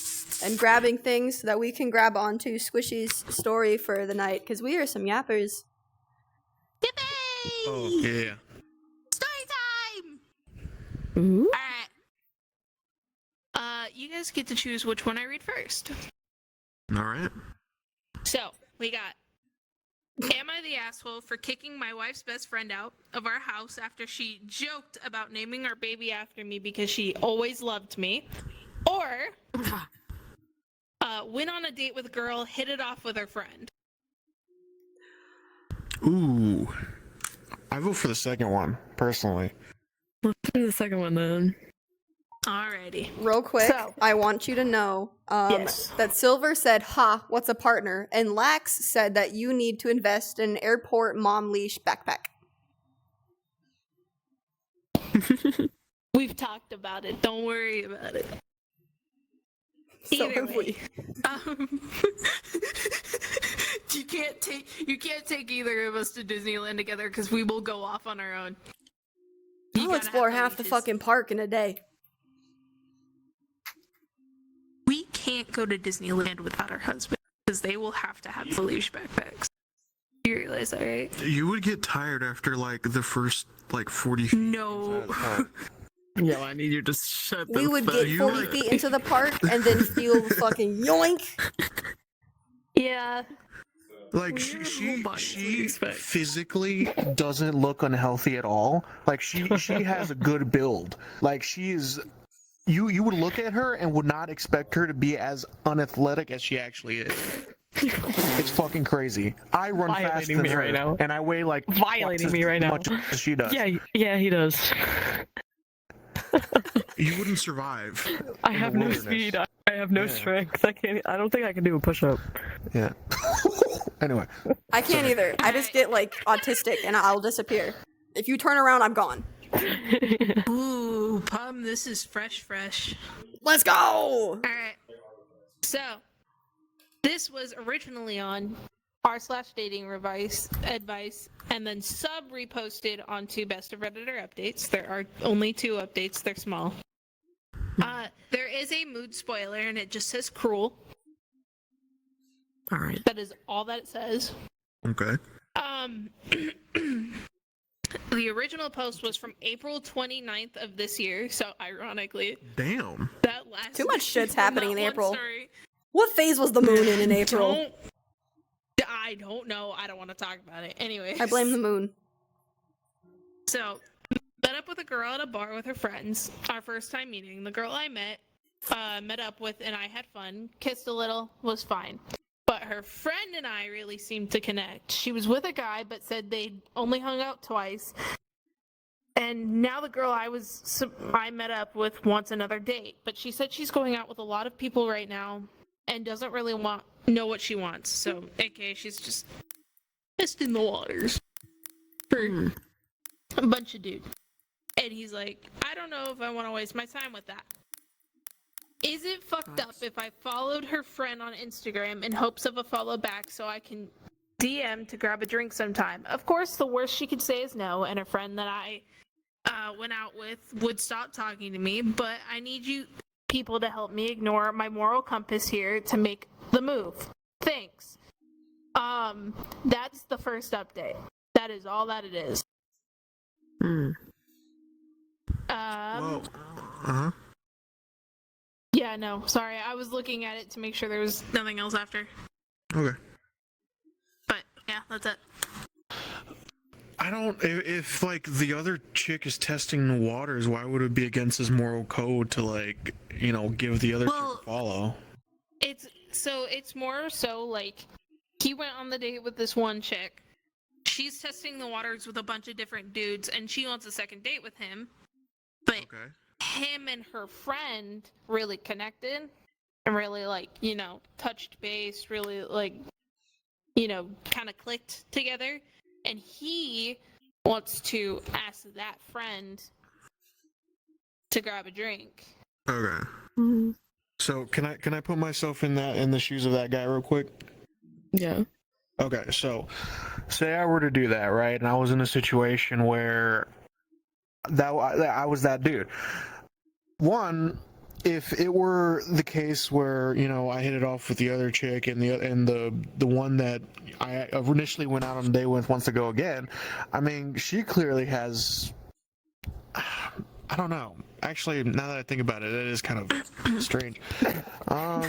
and grabbing things that we can grab onto Squishy's story for the night, because we are some yappers. Yippee! Oh, yeah. Story time! Ooh. Alright. You guys get to choose which one I read first. All right. So, we got am I the asshole for kicking my wife's best friend out of our house after she joked about naming our baby after me because she always loved me? Or went on a date with a girl, hit it off with her friend. Ooh. I vote for the second one, personally. Let's do the second one then. Alrighty. Real quick, So- I want you to know Yes. that Silver said, "Ha, what's a partner?" And Lax said that you need to invest in an airport mom leash backpack. We've talked about it. Don't worry about it. So Either have way, you can't take either of us to Disneyland together because we will go off on our own. You I'll gotta explore have half the leashes. fucking park in a day. We can't go to Disneyland without our husband because they will have to have the leash backpacks. You realize that, right? You would get tired after, like, the first, like, 40 feet. No. Yo, I need you to shut the We would fuck get you 40 like- feet into the park and then feel fucking yoink. Yeah. Like, We she have a whole body, what do you expect? physically doesn't look unhealthy at all. Like, she has a good build. Like, she is... You would look at her and would not expect her to be as unathletic as she actually is. It's fucking crazy. I run faster Violating than me her, right now. and I weigh like Violating twice me as right now. much as she does. Yeah, he does. You wouldn't survive. I in have the no wilderness. speed. I have no Yeah. strength. I don't think I can do a push-up. Yeah. Anyway, I can't either. I just get like autistic and I'll disappear. If you turn around, I'm gone. Ooh, Pum, this is fresh. Let's go! Alright. So, this was originally on r/dating advice and then sub reposted onto Best of Redditor updates. There are only 2 updates, they're small. There is a mood spoiler and it just says cruel. Alright. That is all that it says. okay. The original post was from April 29th of this year, so ironically, Damn. that last Too much shit's happening in that one April. story- What phase was the moon in April? I don't know. I don't want to talk about it. Anyway, I blame the moon. So, met up with a girl at a bar with her friends. Our first time meeting. The girl I met up with, and I had fun. Kissed a little, was fine. But her friend and I really seemed to connect. She was with a guy, but said they'd only hung out twice. And now the girl I met up with wants another date. But she said she's going out with a lot of people right now and doesn't really know what she wants. So, aka, she's just testing the waters for a bunch of dudes. And he's like, I don't know if I want to waste my time with that. Is it fucked up if I followed her friend on Instagram in hopes of a follow back so I can DM to grab a drink sometime? Of course, the worst she could say is no, and a friend that I went out with would stop talking to me, but I need you people to help me ignore my moral compass here to make the move. Thanks. That's the first update. That is all that it is. Hmm. Well, Yeah, no, sorry. I was looking at it to make sure there was nothing else after. Okay. But yeah, that's it. I don't. If like the other chick is testing the waters, why would it be against his moral code to like, give the other chick a follow? It's more so like he went on the date with this one chick. She's testing the waters with a bunch of different dudes, and she wants a second date with him. But him and her friend really connected and really touched base, really kind of clicked together. And he wants to ask that friend to grab a drink. Okay. Mm-hmm. So can I put myself in the shoes of that guy real quick? Yeah. Okay, so say I were to do that, right? And I was in a situation where I was that dude. One, if it were the case where I hit it off with the other chick and the one that I initially went out on a date with wants to go again, I mean, she clearly has. I don't know. Actually, now that I think about it, it is kind of strange. Fuck.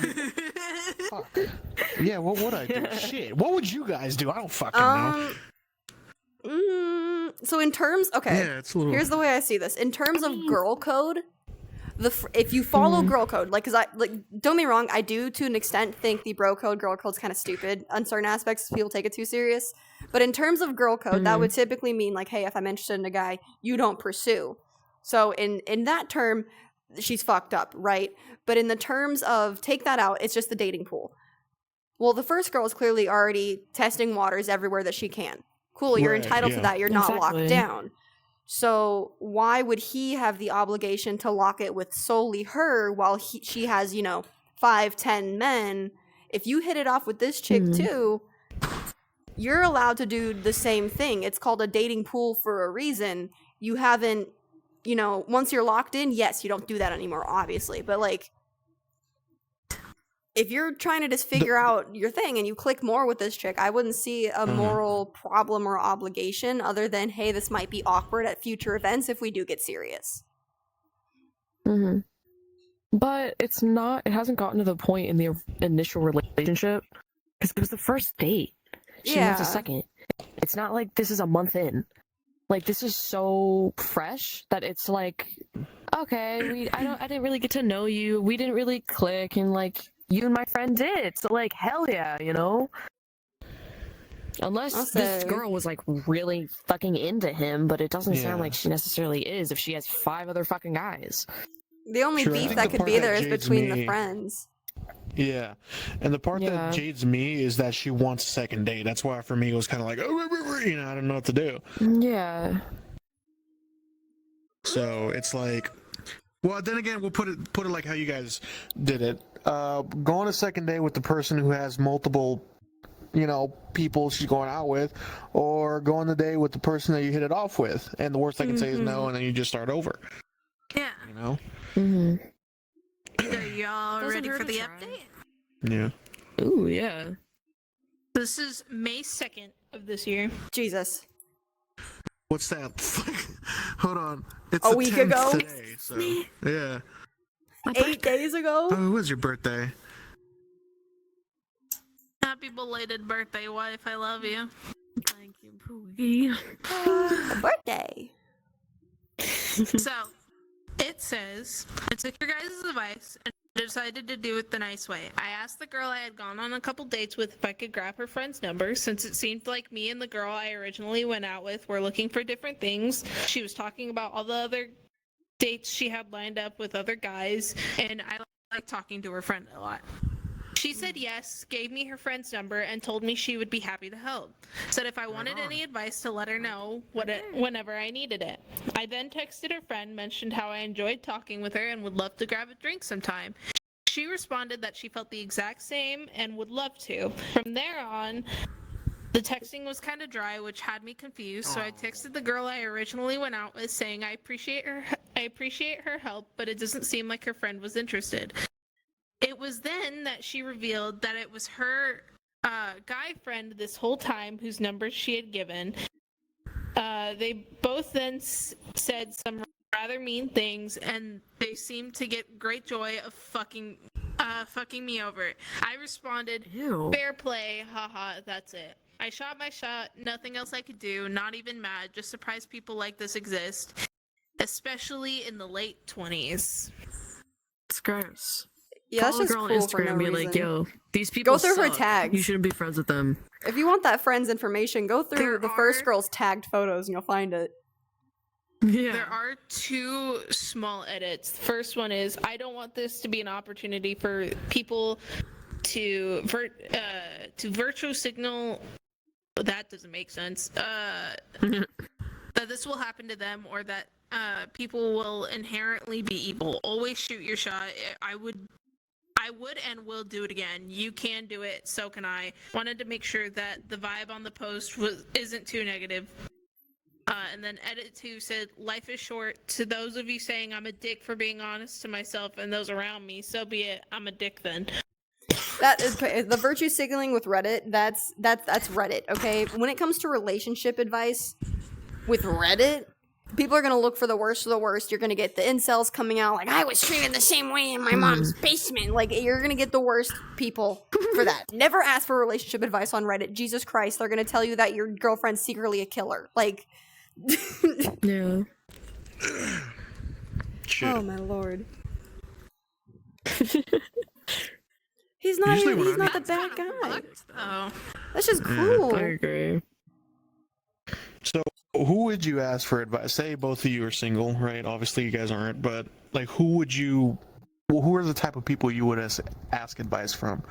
Yeah, what would I do? Shit. What would you guys do? I don't fucking know. So in terms, Yeah, it's a little. Here's the way I see this. In terms of girl code, if you follow girl code, don't get me wrong, I do to an extent think the bro code, girl code's kind of stupid on certain aspects. People take it too serious. But in terms of girl code, that would typically mean like, hey, if I'm interested in a guy, you don't pursue. So in that term, she's fucked up, right? But in the terms of take that out, it's just the dating pool. Well, the first girl is clearly already testing waters everywhere that she can. Cool, you're entitled to that. You're not locked down. So why would he have the obligation to lock it with solely her while she has, 5, 10 men? If you hit it off with this chick too, you're allowed to do the same thing. It's called a dating pool for a reason. You haven't, once you're locked in, yes, you don't do that anymore, obviously. But like, if you're trying to just figure out your thing and you click more with this chick, I wouldn't see a moral problem or obligation other than, hey, this might be awkward at future events if we do get serious. Mm-hmm. But it hasn't gotten to the point in the initial relationship because it was the first date. She wants a second. It's not like this is a month in. Like, this is so fresh that it's like, okay, I didn't really get to know you. We didn't really click, and like, you and my friend did. So like, hell yeah, Unless this girl was like really fucking into him, but it doesn't sound like she necessarily is if she has 5 other fucking guys. The only beef that could be there is between the friends. Yeah, and the part that jades me is that she wants a second date. That's why for me it was kind of like, I don't know what to do. Yeah. So it's like, well, then again, we'll put it like how you guys did it. Go on a second date with the person who has multiple, people she's going out with, or go on the date with the person that you hit it off with, and the worst I can say is no, and then you just start over. Yeah. Mm-hmm. Are y'all ready for the update? Yeah. Ooh, yeah. This is May 2nd of this year. Jesus. What's that? Hold on. It's a week ago? Today, so, yeah. 8 days ago? Oh, it was your birthday. Happy belated birthday, wife. I love you. Thank you, Poogie. Birthday. So, it says, I took your guys' advice and decided to do it the nice way. I asked the girl I had gone on a couple dates with if I could grab her friend's number, since it seemed like me and the girl I originally went out with were looking for different things. She was talking about all the other dates she had lined up with other guys, and I like talking to her friend a lot. She said yes, gave me her friend's number, and told me she would be happy to help. Said if I wanted any advice to let her know whenever I needed it. I then texted her friend, mentioned how I enjoyed talking with her and would love to grab a drink sometime. She responded that she felt the exact same and would love to. From there on, the texting was kind of dry, which had me confused, so I texted the girl I originally went out with saying I appreciate her help, but it doesn't seem like her friend was interested. It was then that she revealed that it was her guy friend this whole time whose number she had given. They both then said some rather mean things, and they seemed to get great joy of fucking me over. I responded, Ew. fair play, haha, that's it. I shot my shot, nothing else I could do, not even mad, just surprised people like this exist, especially in the late 20s. It's gross. Yeah, that's Follow a just girl cool on for Instagram no and be reason. like, yo, these people Go through her suck. tags. You shouldn't be friends with them. If you want that friend's information, go through There the first are- girl's tagged photos and you'll find it. Yeah. There are two small edits. The first one is, I don't want this to be an opportunity for people to virtual signal. That doesn't make sense. That this will happen to them, or that people will inherently be evil. Always shoot your shot. I would and will do it again. You can do it, so can I. Wanted to make sure that the vibe on the post isn't too negative. And then edit 2 said, life is short. To those of you saying I'm a dick for being honest to myself and those around me, so be it. I'm a dick then. That is the virtue signaling with Reddit. That's Reddit. Okay, when it comes to relationship advice with Reddit, people are gonna look for the worst of the worst. You're gonna get the incels coming out like, I was treated the same way in my mom's basement. Like, you're gonna get the worst people for that. Never ask for relationship advice on Reddit. Jesus Christ, they're gonna tell you that your girlfriend's secretly a killer. Like, Yeah. Shit. oh my lord. He's not Usually even, when he's I- not the bad guy. Oh. That's just cruel. I agree. So, who would you ask for advice? Say both of you are single, right? Obviously, you guys aren't, but like, who are the type of people you would ask advice from?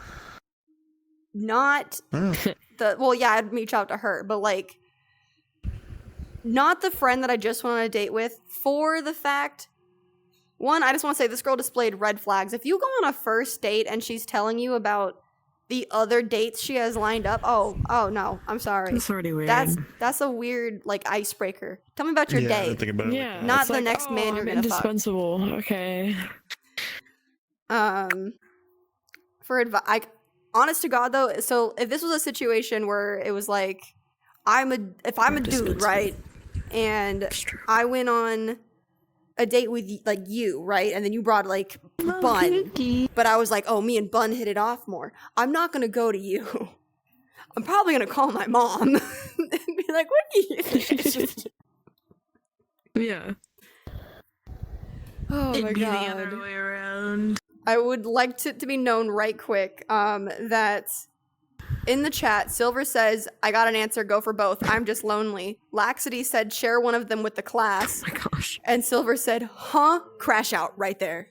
Not Oh. well, yeah, I'd reach out to her, but like, not the friend that I just went on a date with, for the fact, one, I just want to say this girl displayed red flags. If you go on a first date and she's telling you about the other dates she has lined up, oh no, I'm sorry. That's already weird. That's a weird, like, icebreaker. Tell me about your I day. didn't think about it. Yeah. Not it's the like, next man you're I'm gonna fuck. indispensable. Okay. For advice, honest to God though, so if this was a situation where it was like, if I'm a dude, right, and I went on a date with like you, right, and then you brought like Bun, but I was like, oh, me and Bun hit it off more. I'm not gonna go to you. I'm probably gonna call my mom and be like, what are you? Yeah. Oh my It'd be the God. other way around. I would like to be known right quick that in the chat, Silver says, I got an answer, go for both. I'm just lonely. Laxity said, share one of them with the class. Oh my gosh. And Silver said, huh? Crash out right there.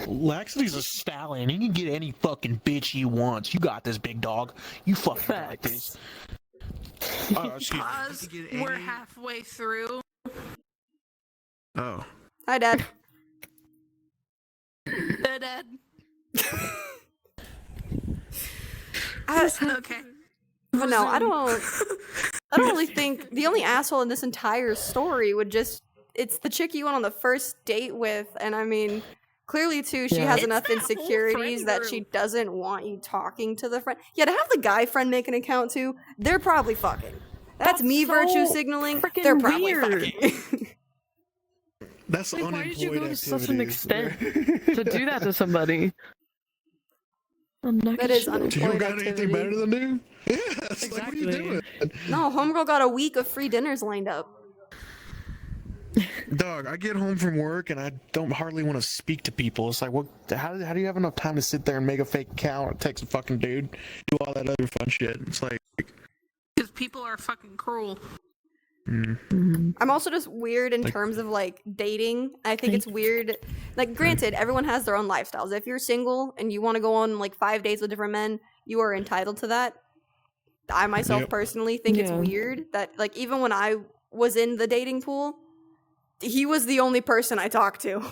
Laxity's a stallion. He can get any fucking bitch he wants. You got this, big dog. You fucking got this. Excuse me. Pause. We're halfway through. Oh. Hi, Dad. Dad. Okay. But no, I don't really think the only asshole in this entire story would just, it's the chick you went on the first date with, and I mean, clearly too, she Yeah. has It's enough that whole insecurities friend that she group. doesn't want you talking to the friend. Yeah, to have the guy friend make an account too, they're probably fucking. That's me so virtue signaling. freaking They're probably weird. fucking. That's Like, why did you go unemployed to such an activities. extent to do that to somebody? I'm not That gonna is show. Do you unemployed got anything activity. better than do? Yeah, it's like, what are you Exactly. doing? No, homegirl got a week of free dinners lined up. Dog, I get home from work and I don't hardly want to speak to people. It's like, what? How do you have enough time to sit there and make a fake account, text a fucking dude, do all that other fun shit? It's like, Because people are fucking cruel. I'm also just weird in terms of like dating. I think it's weird. Like, granted, everyone has their own lifestyles. If you're single and you want to go on like 5 dates with different men, you are entitled to that. I myself Yep. personally think it's Yeah. weird that like even when I was in the dating pool, he was the only person I talked to.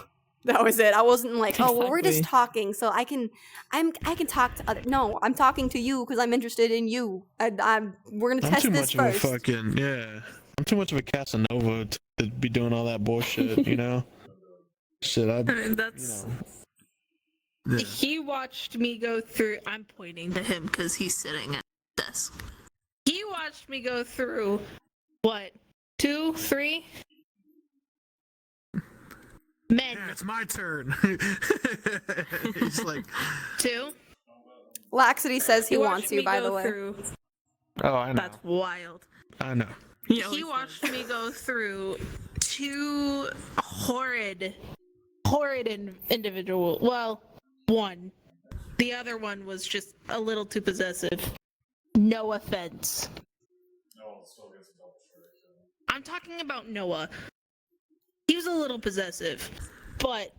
That was it. I wasn't like, oh, well, we're just Exactly. talking, so I can talk to other. No, I'm talking to you because I'm interested in you. We're gonna I'm test too this much first. of a fucking, yeah. I'm too much of a Casanova to be doing all that bullshit, you know? Shit, I mean, that's. He watched me go through. I'm pointing to him because he's sitting at the desk. He watched me go through, what, 2, 3 men. Yeah, it's my turn. He's like, 2. Laxity says he wants watched you, me by go the way. through- oh, I know. That's wild. I know. He watched me go through 2 horrid individual. Well, 1. The other one was just a little too possessive. No offense. I'm talking about Noah. He was a little possessive, but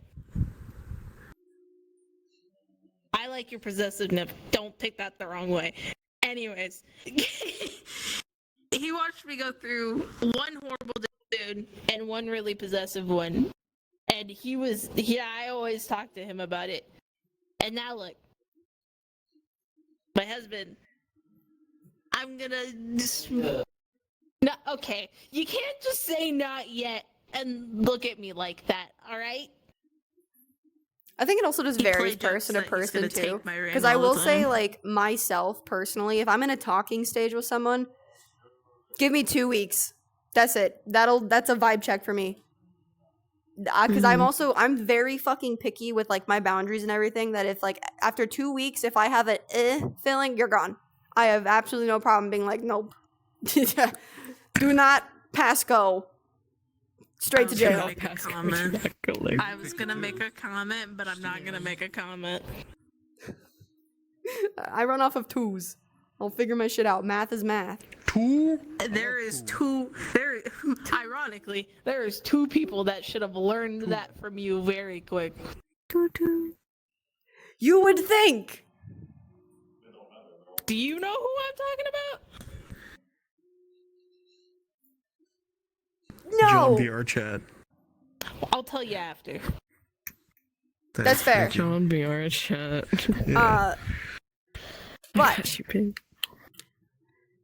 I like your possessiveness. Don't take that the wrong way. Anyways, he watched me go through 1 horrible dude and 1 really possessive one. And I always talk to him about it. And now look, my husband, I'm gonna just... No, okay, you can't just say not yet and look at me like that, alright? I think it also just He varies play person to jokes that he's person gonna too. take my ring Because I all the will say, time. like, myself personally, if I'm in a talking stage with someone, give me 2 weeks. That's it. That's a vibe check for me. Because I'm very fucking picky with like my boundaries and everything. That if like after 2 weeks, if I have an feeling, you're gone. I have absolutely no problem being like, nope. Do not pass go. Straight to jail. I was gonna make a comment, but I'm not gonna make a comment. I run off of 2s. I'll figure my shit out. Math is math. 2? Ironically, there is 2 people that should have learned that from you very quick. You would think. Do you know who I'm talking about? No. John VR chat. I'll tell you after. That's fair. John VR chat. But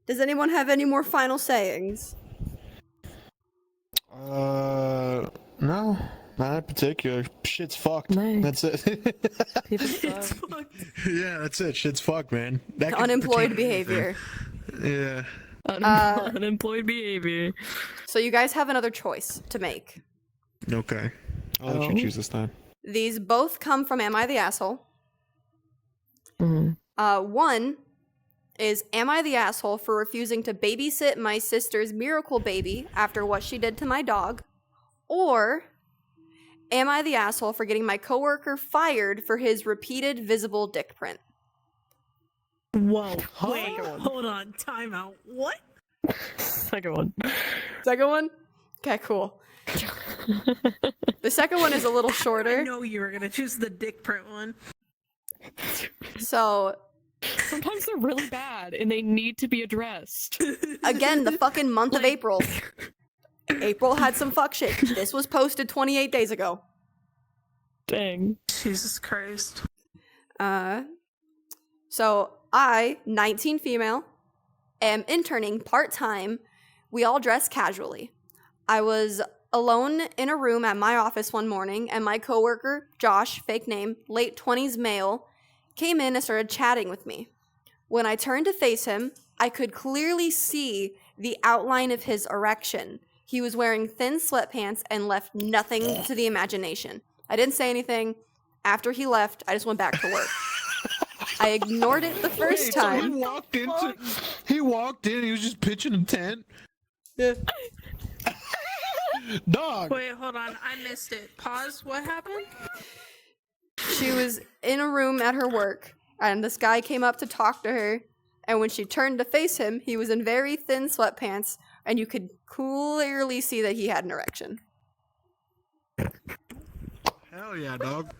does anyone have any more final sayings? No, not in particular. Shit's fucked. No. That's it. People suck. Yeah, that's it. Shit's fucked, man. That could Unemployed pertain to behavior. anything. Yeah. Unemployed behavior. So you guys have another choice to make. Okay. I'll let you choose this time. These both come from Am I the Asshole? Mhm. One is, am I the asshole for refusing to babysit my sister's miracle baby after what she did to my dog? Or am I the asshole for getting my coworker fired for his repeated visible dick print? Whoa. Wait, hold on. Time out. What? Second one. Second one? Okay, cool. The second one is a little I shorter. know you were gonna choose the dick print one. So, Sometimes they're really bad and they need to be addressed. again, the fucking month of April. April had some fuck shit. This was posted 28 days ago. Dang. Jesus Christ. So I, 19 female, am interning part-time. We all dress casually. I was alone in a room at my office one morning, and my coworker, Josh, fake name, late 20s male, came in and started chatting with me. When I turned to face him, I could clearly see the outline of his erection. He was wearing thin sweatpants and left nothing to the imagination. I didn't say anything. After he left, I just went back to work. I ignored it the first So time. he walked in, he was just pitching a tent. Yeah. Dog. Wait, hold on. I missed it. Pause. What happened? She was in a room at her work, and this guy came up to talk to her, and when she turned to face him, he was in very thin sweatpants, and you could clearly see that he had an erection. Hell yeah, dog.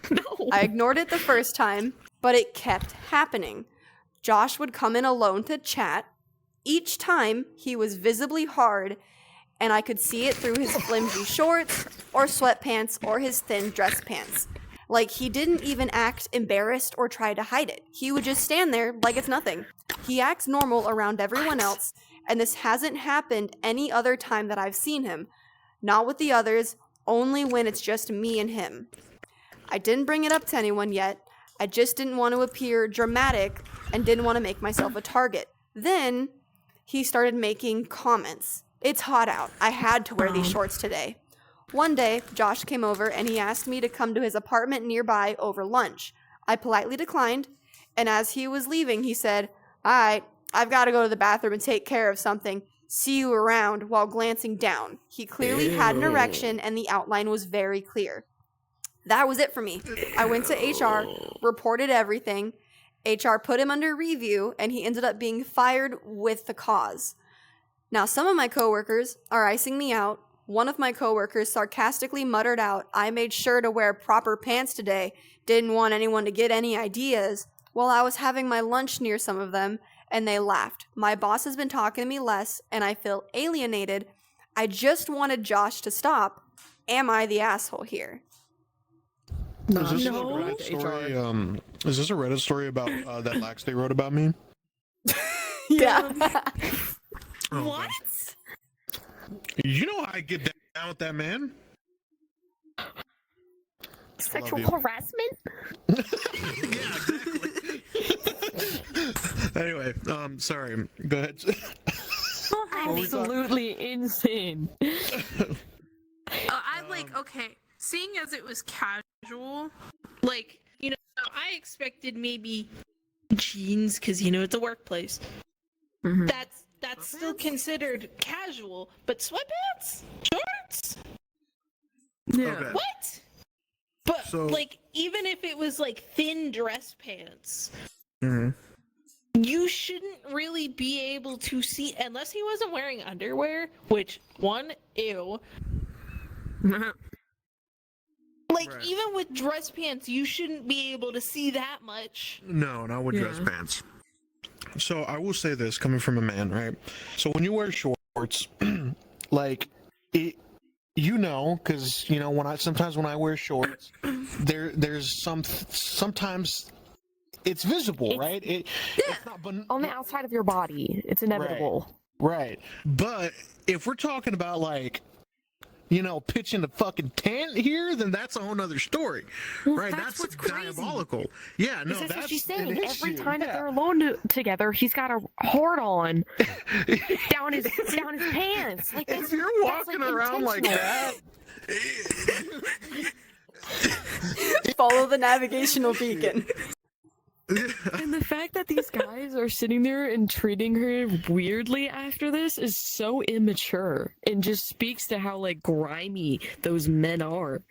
No. I ignored it the first time, but it kept happening. Josh would come in alone to chat. Each time, he was visibly hard, and I could see it through his flimsy shorts, or sweatpants, or his thin dress pants. Like, he didn't even act embarrassed or try to hide it. He would just stand there like it's nothing. He acts normal around everyone else, and this hasn't happened any other time that I've seen him. Not with the others, only when it's just me and him. I didn't bring it up to anyone yet. I just didn't want to appear dramatic and didn't want to make myself a target. Then he started making comments. It's hot out. I had to wear these shorts today. One day, Josh came over and he asked me to come to his apartment nearby over lunch. I politely declined, and as he was leaving, he said, "All right, I've got to go to the bathroom and take care of something. See you around," while glancing down. He clearly had an erection and the outline was very clear. That was it for me. I went to HR, reported everything. HR put him under review, and he ended up being fired with the cause. Now, some of my coworkers are icing me out. One of my coworkers sarcastically muttered out, "I made sure to wear proper pants today. Didn't want anyone to get any ideas," while I was having my lunch near some of them, and they laughed. My boss has been talking to me less, and I feel alienated. I just wanted Josh to stop. Am I the asshole here? Is this a Reddit story? Is this a Reddit story about that Laxday wrote about me? Yeah. What? You know how I get down with that man? Sexual harassment? Yeah, exactly. Anyway, sorry. Go ahead. Absolutely insane. I okay, seeing as it was casual, like, you know, I expected maybe jeans, because, you know, it's a workplace. Mhm. That's still considered casual, but sweatpants? Shorts? Yeah. Okay. What? But, So- like, even if it was, like, thin dress pants, Mhm. you shouldn't really be able to see, unless he wasn't wearing underwear, which, one, ew. Like, Right. even with dress pants, you shouldn't be able to see that much. No, not with dress pants. So I will say this, coming from a man, right? So when you wear shorts, like it, you know, because you know sometimes when I wear shorts, there's sometimes it's visible, right? It's not, but On the outside of your body, it's inevitable. right. But if we're talking about like, you know, pitching a fucking tent here, then that's a whole nother story, Well, right? that's what's crazy. diabolical. Yeah, no, That's that's what she's an saying. Every issue. time that Yeah. they're alone together, he's got a hard on down his pants. Like If you're walking around like that, Follow the navigational beacon. And the fact that these guys are sitting there and treating her weirdly after this is so immature and just speaks to how like grimy those men are.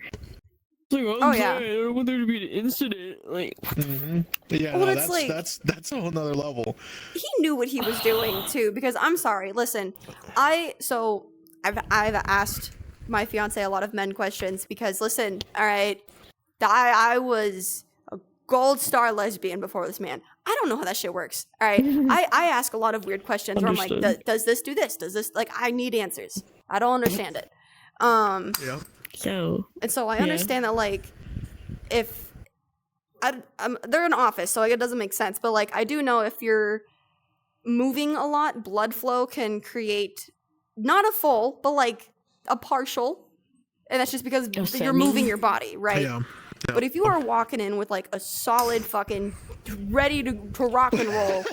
Like, Oh, yeah. I don't want there to be an incident. Like, yeah, Well, no, it's like- that's a whole nother level. He knew what he was doing too, because I'm sorry, listen, I've asked my fiance a lot of men questions because listen, all right, I was a gold star lesbian before this man. I don't know how that shit works. All right, I ask a lot of weird questions where I'm like, Understood. does this do this? Does this, like, I need answers. I don't understand it. Yeah. so And so I Yeah. understand that, like, if they're in office, so like, it doesn't make sense. But like, I do know if you're moving a lot, blood flow can create not a full, but like a partial, and that's just because you're semi. moving your body, right? Yeah. But if you are walking in with like a solid fucking ready to rock and roll,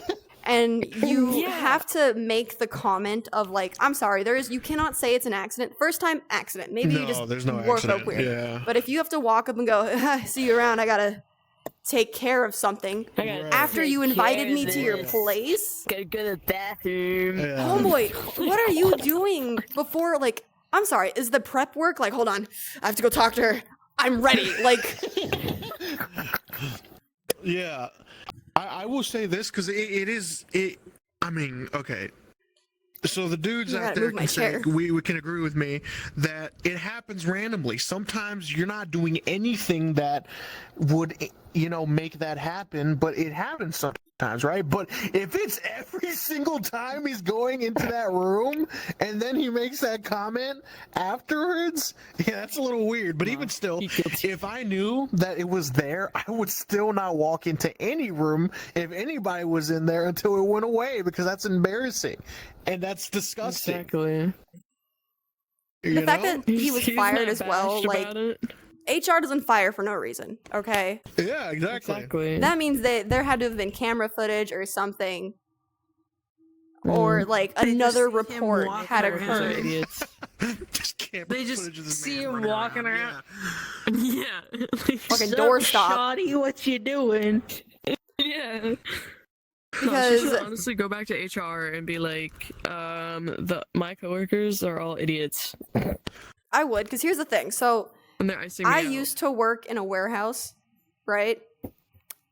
and you have to make the comment of like, I'm sorry, you cannot say it's an accident. First time accident. Maybe you No, just there's no woke accident. up weird. Yeah. But if you have to walk up and go, see you around, I gotta take care of something. I gotta Right. After you take invited care me of to your this. place, Gotta go to the bathroom. Yeah. homeboy, what are you doing before, like, I'm sorry, is the prep work? Like, hold on, I have to go talk to her. I'm ready. Like, Yeah. I will say this because it is. I mean, okay. So the dudes You out gotta there move my can say, chair. we can agree with me that it happens randomly. Sometimes you're not doing anything that would, you know, make that happen, but it happens sometimes, right? But if it's every single time he's going into that room and then he makes that comment afterwards, yeah, that's a little weird. But even still, if I knew that it was there, I would still not walk into any room if anybody was in there until it went away, because that's embarrassing and that's disgusting. Exactly. the fact that he was He's fired not as well, bashed like, about it. HR doesn't fire for no reason, okay? Yeah, exactly. Exactly. That means that there had to have been camera footage or something, or like They just another see him report walking had around. Those are occurred. idiots. Just camera They just footage of this see man him running walking around. Yeah. Fucking Sup, doorstop. Shawty, what you doing? Yeah. Because She should honestly go back to HR and be like, my coworkers are all idiots. I would, because here's the thing. So And they're icing me I out. used to work in a warehouse, right?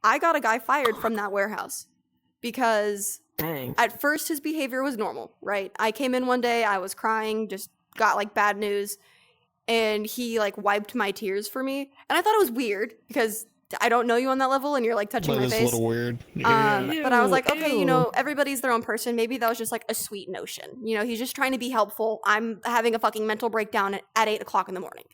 I got a guy fired from that warehouse because Dang. at first his behavior was normal, right? I came in one day, I was crying, just got like bad news, and he like wiped my tears for me. And I thought it was weird because I don't know you on that level and you're like touching That my is a face. little weird. Yeah. But I was like, okay, you know, Ew. everybody's their own person. Maybe that was just like a sweet notion. You know, he's just trying to be helpful. I'm having a fucking mental breakdown at 8 o'clock in the morning.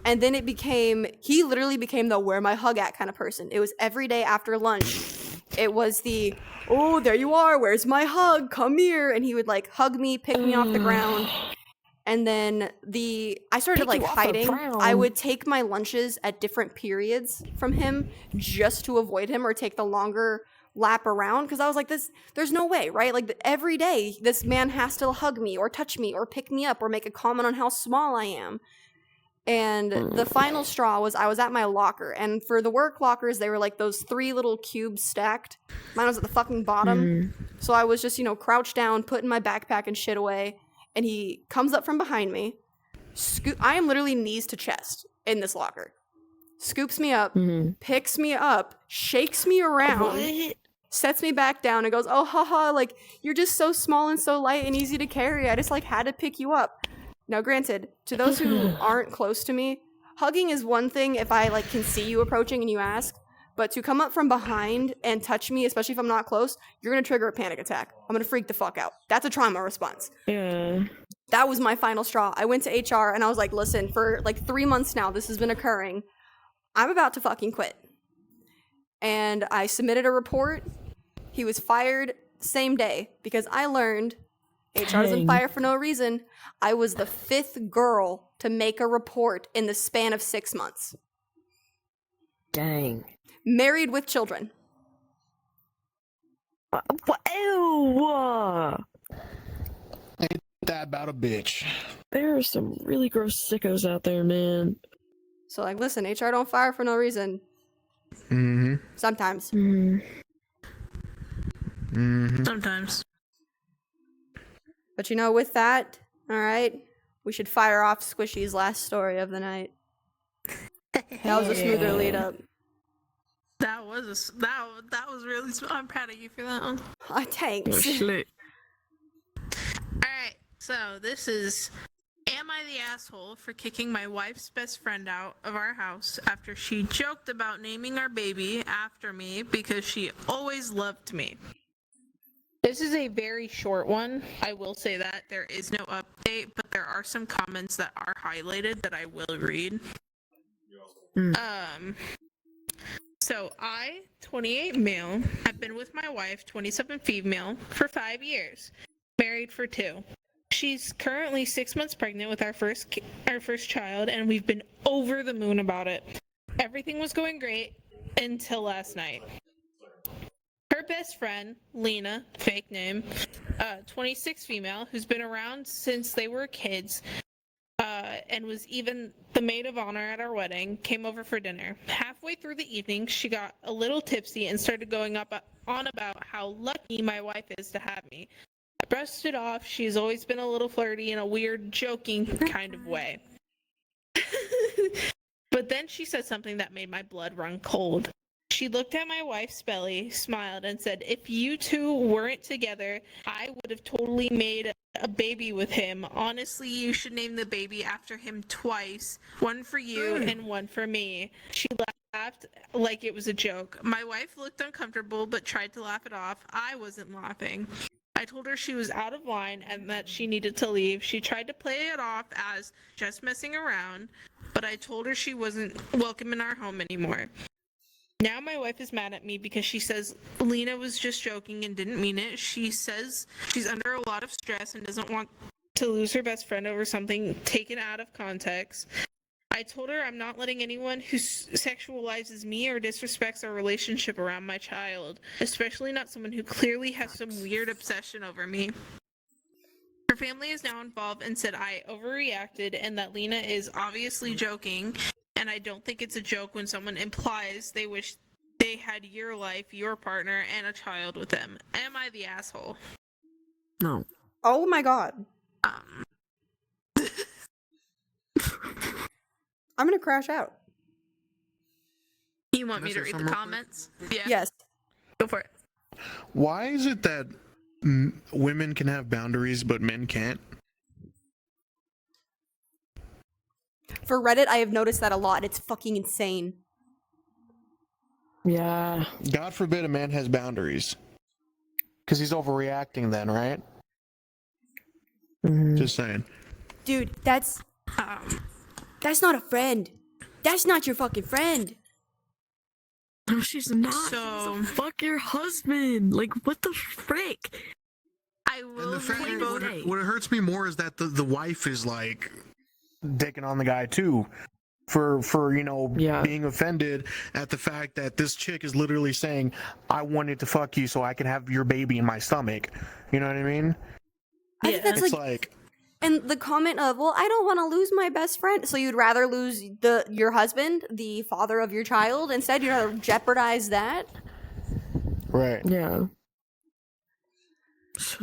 And then he literally became the where my hug at kind of person. It was every day after lunch. It was the, oh, there you are. Where's my hug? Come here. And he would like hug me, pick me off the ground. And then I started Pick like you off the hiding. ground? I would take my lunches at different periods from him just to avoid him or take the longer lap around because I was like, there's no way, right? Like every day this man has to hug me or touch me or pick me up or make a comment on how small I am. And the final straw was I was at my locker, and for the work lockers, they were like those 3 little cubes stacked. Mine was at the fucking bottom. So I was just, you know, crouched down, putting my backpack and shit away. And he comes up from behind me. I am literally knees to chest in this locker. Scoops me up, picks me up, shakes me around, What? sets me back down, and goes, oh, haha, like, you're just so small and so light and easy to carry. I just, like, had to pick you up. Now, granted, to those who aren't close to me, hugging is one thing if I, like, can see you approaching and you ask. But to come up from behind and touch me, especially if I'm not close, you're going to trigger a panic attack. I'm going to freak the fuck out. That's a trauma response. Yeah. That was my final straw. I went to HR and I was like, listen, for like 3 months now, this has been occurring. I'm about to fucking quit. And I submitted a report. He was fired same day because I learned HR doesn't Dang. fire for no reason. I was the 5th girl to make a report in the span of 6 months. Dang. Married with children. What? Ew. That about a bitch. There are some really gross sickos out there, man. So like, listen, HR don't fire for no reason. Mm-hmm. Sometimes. Mm-hmm. Sometimes. But you know, with that, all right, we should fire off Squishy's last story of the night. That was a smoother lead up. That was that was really. I'm proud of you for that one. Oh, thanks. Shit. Alright, so this is am I the asshole for kicking my wife's best friend out of our house after she joked about naming our baby after me because she always loved me? This is a very short one. I will say that there is no update, but there are some comments that are highlighted that I will read. So I, 28 male, have been with my wife, 27 female, for 5 years. Married for 2. She's currently 6 months pregnant with our first child, and we've been over the moon about it. Everything was going great until last night. Her best friend, Lena, fake name, 26 female, who's been around since they were kids, and was even the maid of honor at our wedding, came over for dinner. Halfway through the evening, she got a little tipsy and started going on about how lucky my wife is to have me. I brushed it off. She's always been a little flirty in a weird, joking kind of way. But then she said something that made my blood run cold. She looked at my wife's belly, smiled, and said, if you two weren't together, I would have totally made a baby with him. Honestly, you should name the baby after him twice. One for you and one for me. She laughed like it was a joke. My wife looked uncomfortable but tried to laugh it off. I wasn't laughing. I told her she was out of line and that she needed to leave. She tried to play it off as just messing around, but I told her she wasn't welcome in our home anymore. Now my wife is mad at me because she says Lena was just joking and didn't mean it. She says she's under a lot of stress and doesn't want to lose her best friend over something taken out of context. I told her I'm not letting anyone who sexualizes me or disrespects our relationship around my child, especially not someone who clearly has some weird obsession over me. Her family is now involved and said I overreacted and that Lena is obviously joking, and I don't think it's a joke when someone implies they wish they had your life, your partner, and a child with them. Am I the asshole? No. Oh my god. I'm gonna crash out. You want Can I me to say read the something real quick? comments? Yeah. Yes. Go for it. Why is it that women can have boundaries but men can't? For Reddit, I have noticed that a lot. It's fucking insane. Yeah. God forbid a man has boundaries. Because he's overreacting then, right? Mhm. Just saying. Dude, that's not a friend. That's not your fucking friend. No, she's not. So- Fuck your husband. Like, what the frick? I And will the fact, read what, both. what hurts me more is that the wife is like dicking on the guy too, for Yeah. being offended at the fact that this chick is literally saying, "I wanted to fuck you so I can have your baby in my stomach." You know what I mean? I think that's It's like, like and the comment of, well, I don't want to lose my best friend. So you'd rather lose your husband, the father of your child, instead? You'd rather jeopardize that? right. Yeah.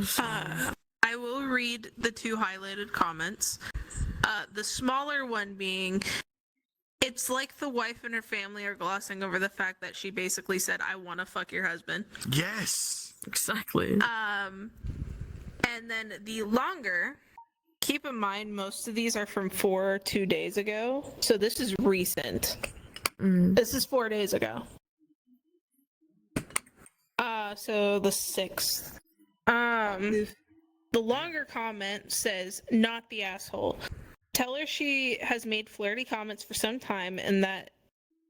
I will read the two highlighted comments. The smaller one being, it's like the wife and her family are glossing over the fact that she basically said, I want to fuck your husband. Yes. Exactly. And then the longer, keep in mind most of these are from 4 or 2 days ago, so this is recent. This is 4 days ago. So the 6th. The longer comment says, not the asshole. Tell her she has made flirty comments for some time and that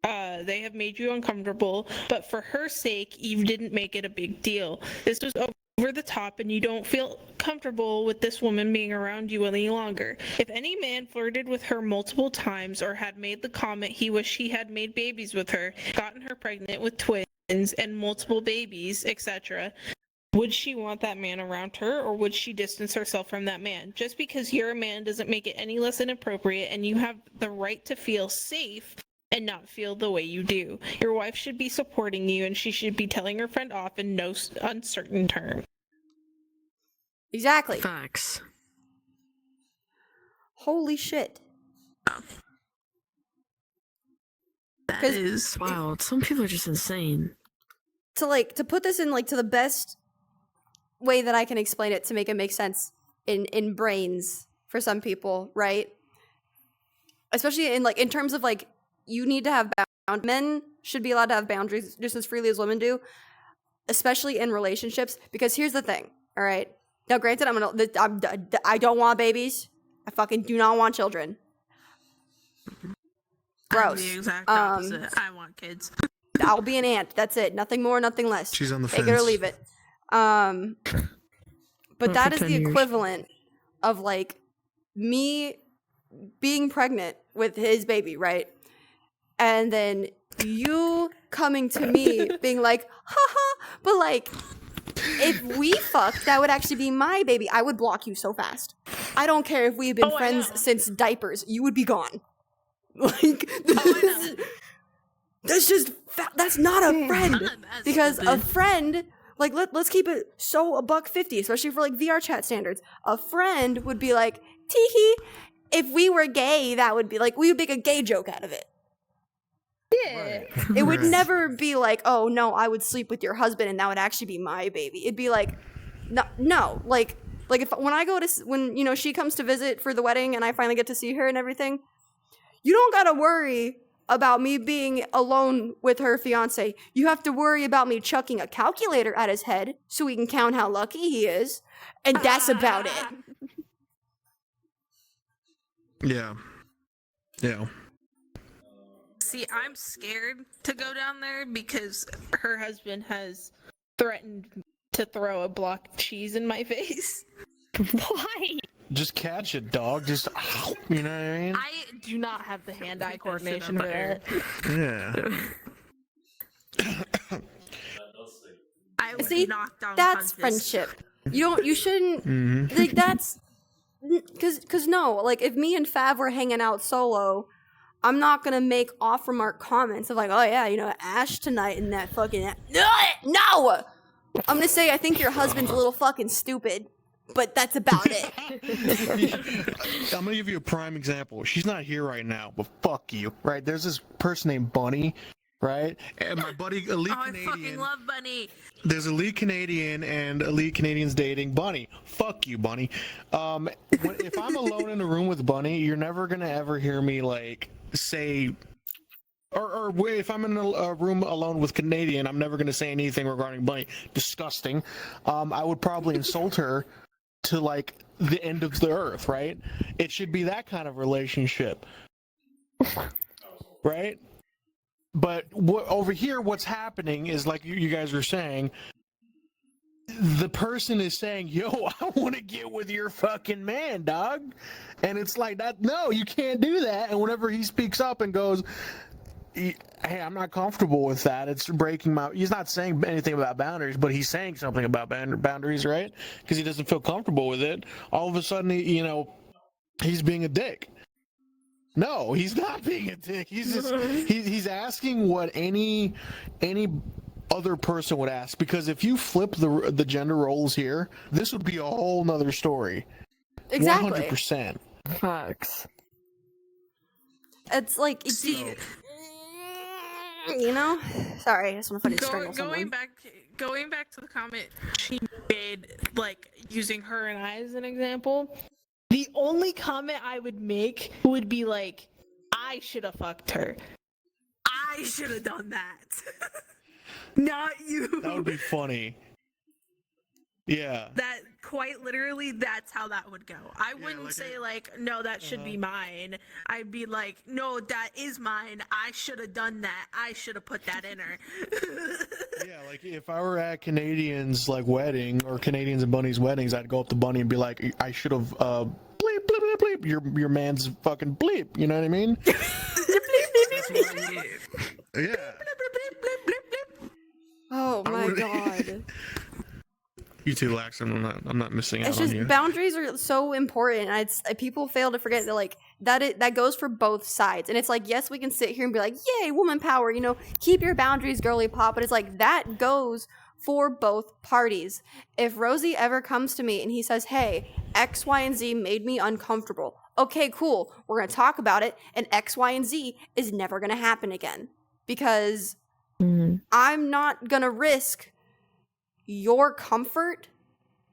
they have made you uncomfortable, but for her sake, you didn't make it a big deal. This was over the top and you don't feel comfortable with this woman being around you any longer. If any man flirted with her multiple times or had made the comment he wished he had made babies with her, gotten her pregnant with twins and multiple babies, etc., would she want that man around her, or would she distance herself from that man? Just because you're a man doesn't make it any less inappropriate, and you have the right to feel safe and not feel the way you do. Your wife should be supporting you, and she should be telling her friend off in no uncertain terms. Exactly. Facts. Holy shit. That 'Cause- is Wow, some people are just insane. To put this in to the best way that I can explain it to make it make sense in brains for some people, right? Especially in terms of you need to have boundaries. Men should be allowed to have boundaries just as freely as women do, especially in relationships. Because here's the thing, all right? Now, granted, I don't want babies. I fucking do not want children. Gross. I'm the exact opposite. I want kids. I'll be an aunt. That's it. Nothing more, nothing less. She's on the Take fence. it or leave it. But Not that for is 10 the years. equivalent of me being pregnant with his baby, right? And then you coming to me being like, haha, but if we fucked, that would actually be my baby. I would block you so fast. I don't care if we've been Oh, I friends know. since diapers. You would be gone. I know. That's just that's not a friend. That's Because a stupid. friend, let's keep it so $1.50, especially for VR chat standards. A friend would be like, teehee, if we were gay, that would be we would make a gay joke out of it. Yeah. It would Right. never be like, oh no, I would sleep with your husband and that would actually be my baby. It'd be like, no, if when I go to when she comes to visit for the wedding and I finally get to see her and everything, you don't gotta worry about me being alone with her fiance. You have to worry about me chucking a calculator at his head so we can count how lucky he is, and that's about it. Yeah. Yeah. See, I'm scared to go down there because her husband has threatened to throw a block of cheese in my face. Why? Just catch it, dog. Just, you know what I mean? I do not have the hand-eye coordination for that. Yeah. I would See, knock down that's punches. friendship. You shouldn't, Mm-hmm. like, that's, cause no, like, if me and Fav were hanging out solo, I'm not gonna make off-remark comments of like, oh yeah, you know, Ash tonight and that fucking, no! I'm gonna say, I think your husband's a little fucking stupid, but that's about it. I'm gonna give you a prime example. She's not here right now, but fuck you, right? There's this person named Bunny, right? And my buddy, elite Oh, I Canadian. fucking love Bunny. There's elite Canadian and elite Canadians dating Bunny. Fuck you, Bunny. If I'm alone in a room with Bunny, you're never gonna ever hear me like say. Or if I'm in a room alone with Canadian, I'm never going to say anything regarding Bunny. Disgusting. I would probably insult her to, like, the end of the earth, right? It should be that kind of relationship. Right? But over here, what's happening is, like you guys are saying, the person is saying, yo, I want to get with your fucking man, dog. And it's like, that. No, you can't do that. And whenever he speaks up and goes... hey, I'm not comfortable with that. It's breaking my... He's not saying anything about boundaries, but he's saying something about boundaries, right? Because he doesn't feel comfortable with it. All of a sudden, he's being a dick. No, he's not being a dick. He's just... he's asking what any other person would ask. Because if you flip the gender roles here, this would be a whole nother story. Exactly. 100%. Facts. It's like, you know? Sorry, I just want to fucking strangle someone. Going back to the comment she made, like, using her and I as an example, the only comment I would make would be like, I should have fucked her. I should have done that. Not you. That would be funny. Yeah. That, quite literally, that's how that would go. I wouldn't like say, like, no, that should be mine. I'd be like, no, that is mine. I should have done that. I should have put that in her. Yeah, like, if I were at Canadians' like wedding, or Canadians and Bunny's weddings, I'd go up to Bunny and be like, I should have bleep bleep bleep bleep your man's fucking bleep, you know what I mean? Yeah. Oh my god. You too, Lax. I'm not missing out It's on just you. boundaries are so important. People fail to forget that, like, that goes for both sides. And it's like, yes, we can sit here and be like, yay, woman power, keep your boundaries, girly pop. But it's like, that goes for both parties. If Rosie ever comes to me and he says, hey, X, Y, and Z made me uncomfortable. Okay, cool. We're going to talk about it. And X, Y, and Z is never going to happen again. Because I'm not going to risk your comfort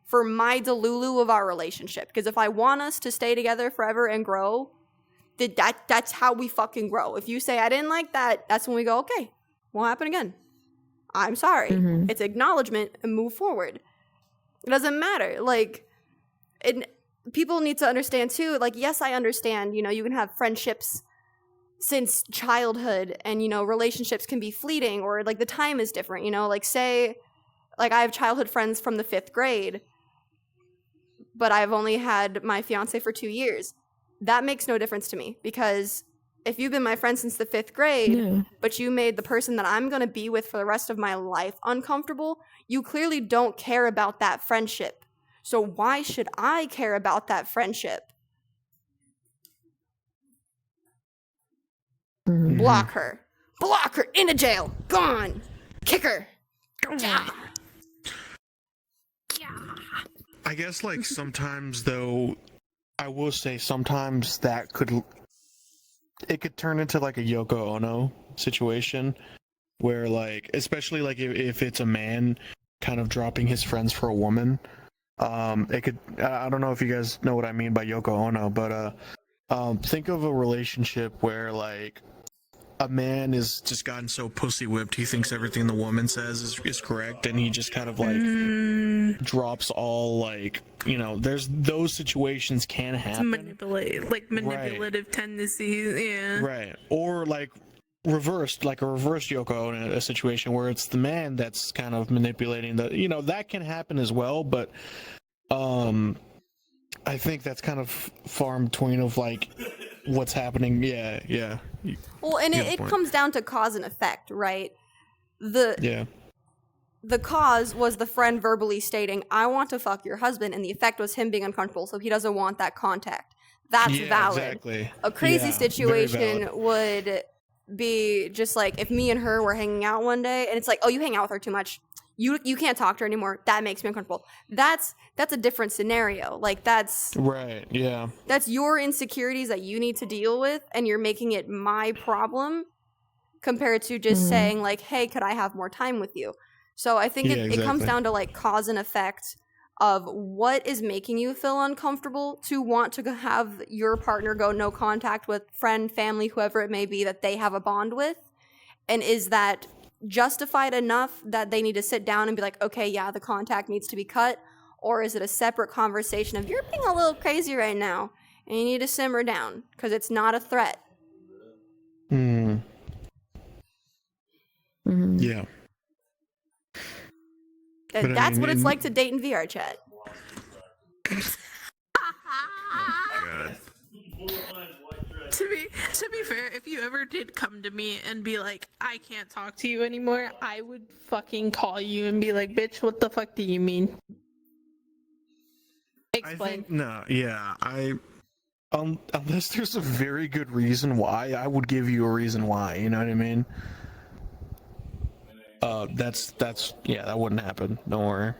for my delulu of our relationship. Because if I want us to stay together forever and grow, that's how we fucking grow. If you say I didn't like that, that's when we go, okay, won't happen again. I'm sorry. It's acknowledgement and move forward. It doesn't matter. Like, people need to understand too, like, yes, I understand, you can have friendships since childhood and, relationships can be fleeting or like the time is different, like say, like, I have childhood friends from the 5th grade, but I've only had my fiance for 2 years. That makes no difference to me, because if you've been my friend since the 5th grade, but you made the person that I'm going to be with for the rest of my life uncomfortable, you clearly don't care about that friendship. So why should I care about that friendship? Block her. Block her. Into jail. Gone. Kick her. Yeah. I guess, like, sometimes, though, I will say sometimes it could turn into, like, a Yoko Ono situation where, like, especially, like, if it's a man kind of dropping his friends for a woman, it could, I don't know if you guys know what I mean by Yoko Ono, but, think of a relationship where, like, a man is just gotten so pussy whipped he thinks everything the woman says is correct, and he just kind of like drops all, like, there's those situations can happen. Manipulative tendencies, yeah. Right. Or like reversed, like a reverse Yoko in a situation where it's the man that's kind of manipulating that can happen as well, but I think that's kind of far in between of like what's happening. Yeah. Well, and You have a it point. comes down to cause and effect, right? The Yeah. the cause was the friend verbally stating, "I want to fuck your husband," and the effect was him being uncomfortable, so he doesn't want that contact. That's Yeah, valid. exactly. A crazy Yeah, very situation valid. would be just like if me and her were hanging out one day, and it's like, "Oh, you hang out with her too much. You can't talk to her anymore. That makes me uncomfortable." That's a different scenario. Like that's Right. Yeah. your insecurities that you need to deal with, and you're making it my problem compared to just saying like, "Hey, could I have more time with you?" So I think Yeah, it comes exactly. down to like cause and effect of what is making you feel uncomfortable to want to have your partner go no contact with friend, family, whoever it may be that they have a bond with, and is that justified enough that they need to sit down and be like, okay, yeah, the contact needs to be cut, or is it a separate conversation of you're being a little crazy right now and you need to simmer down because it's not a threat. Hmm. Yeah. But I That's mean, what it's in- like to date in VR chat. God. To be fair, if you ever did come to me and be like, I can't talk to you anymore, I would fucking call you and be like, bitch, what the fuck do you mean? Explain. Unless there's a very good reason why, I would give you a reason why. You know what I mean? That wouldn't happen. Don't worry.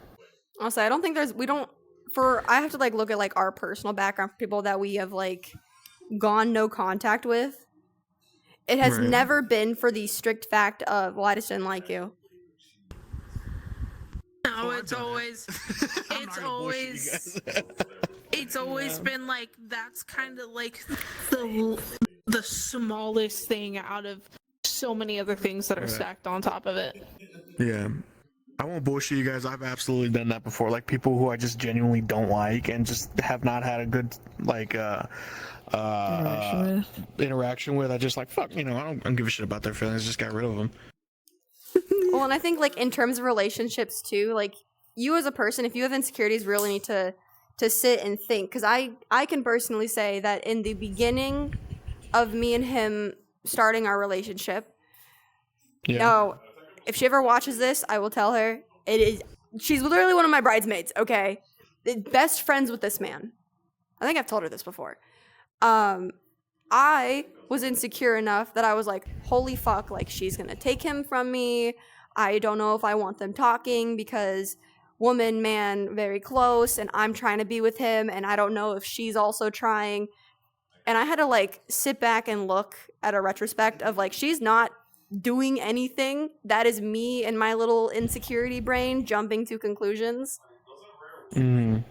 Also, I don't think I have to like look at like our personal background for people that we have like gone no contact with. It has Right. never been for the strict fact of, well, I just didn't like you. No, it's always, it's always been like, that's kind of like the smallest thing out of so many other things that are stacked on top of it. Yeah. I won't bullshit you guys. I've absolutely done that before. Like people who I just genuinely don't like and just have not had a good like interaction with. I just like fuck. I don't give a shit about their feelings. Just got rid of them. Well, and I think like in terms of relationships too, like you as a person, if you have insecurities, really need to sit and think. Because I can personally say that in the beginning of me and him starting our relationship, Yeah. no, if she ever watches this, I will tell her she's literally one of my bridesmaids. Okay, best friends with this man. I think I've told her this before. I was insecure enough that I was like, holy fuck, like she's gonna take him from me. I don't know if I want them talking because woman, man, very close, and I'm trying to be with him, and I don't know if she's also trying. And I had to like sit back and look at a retrospect of like, she's not doing anything. That is me and my little insecurity brain jumping to conclusions. Mm.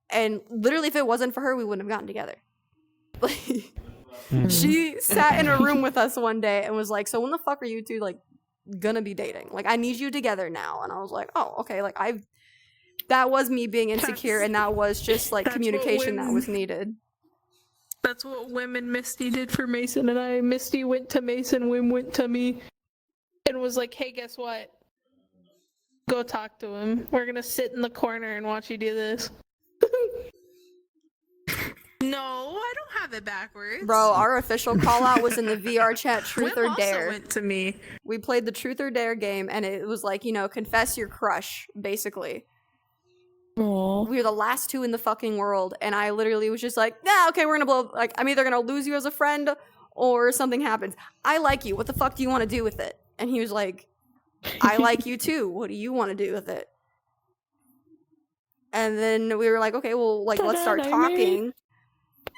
And literally, if it wasn't for her, we wouldn't have gotten together. Like, she sat in a room with us one day and was like, so when the fuck are you two like gonna be dating? Like, I need you together now. And I was like, oh, okay. Like that was me being insecure, and that was just like communication that was needed. That's what Wim and Misty did for Mason and I. Misty went to Mason, Wim went to me, and was like, hey, guess what? Go talk to him. We're gonna sit in the corner and watch you do this. No, I don't have it backwards. Bro, our official call out was in the VR chat Truth Wim or Dare. also went to me. We played the Truth or Dare game, and it was like, confess your crush, basically. Aww. We were the last two in the fucking world, and I literally was just like, yeah, okay, we're gonna blow, like, I'm either gonna lose you as a friend or something happens. I like you. What the fuck do you want to do with it? And he was like, I like you too. What do you want to do with it? And then we were like, okay, well, like, let's start talking.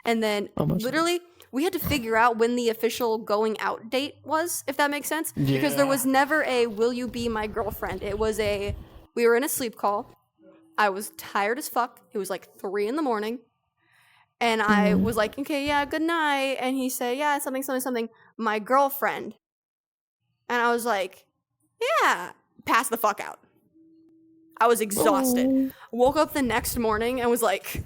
And then literally, we had to figure out when the official going out date was, if that makes sense. Yeah. Because there was never a, will you be my girlfriend? It was we were in a sleep call. I was tired as fuck. It was like 3 a.m. And I was like, okay, yeah, good night. And he said, yeah, something, my girlfriend. And I was like, yeah, pass the fuck out. I was exhausted. Woke up the next morning and was like,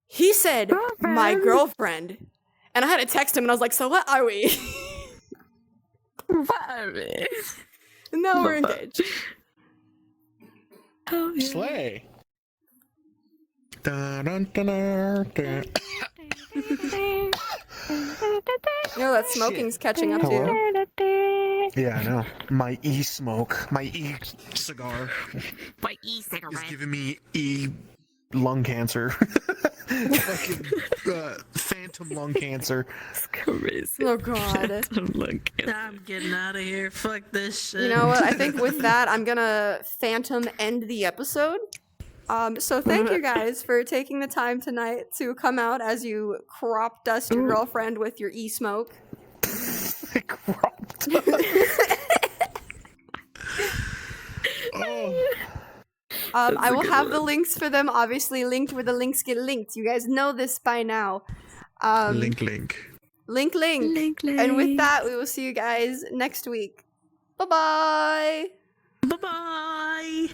he said, my girlfriend. And I had to text him and I was like, so what are we? And now we're engaged. Slay. Dun, dun, dun, dun, dun. You know that smoking's catching up to Hello? you. Yeah, I know. My e-smoke, my e-cigar My is e-cigarette. giving me lung cancer. Fucking phantom lung cancer. Oh god. I'm getting out of here. Fuck this shit. You know what? I think with that, I'm gonna phantom end the episode. So thank you guys for taking the time tonight to come out as you crop dust your girlfriend with your e-smoke. Crop dust. Oh. I will have the links for them obviously linked where the links get linked. You guys know this by now. Link. Link. And with that, we will see you guys next week. Bye-bye. Bye-bye.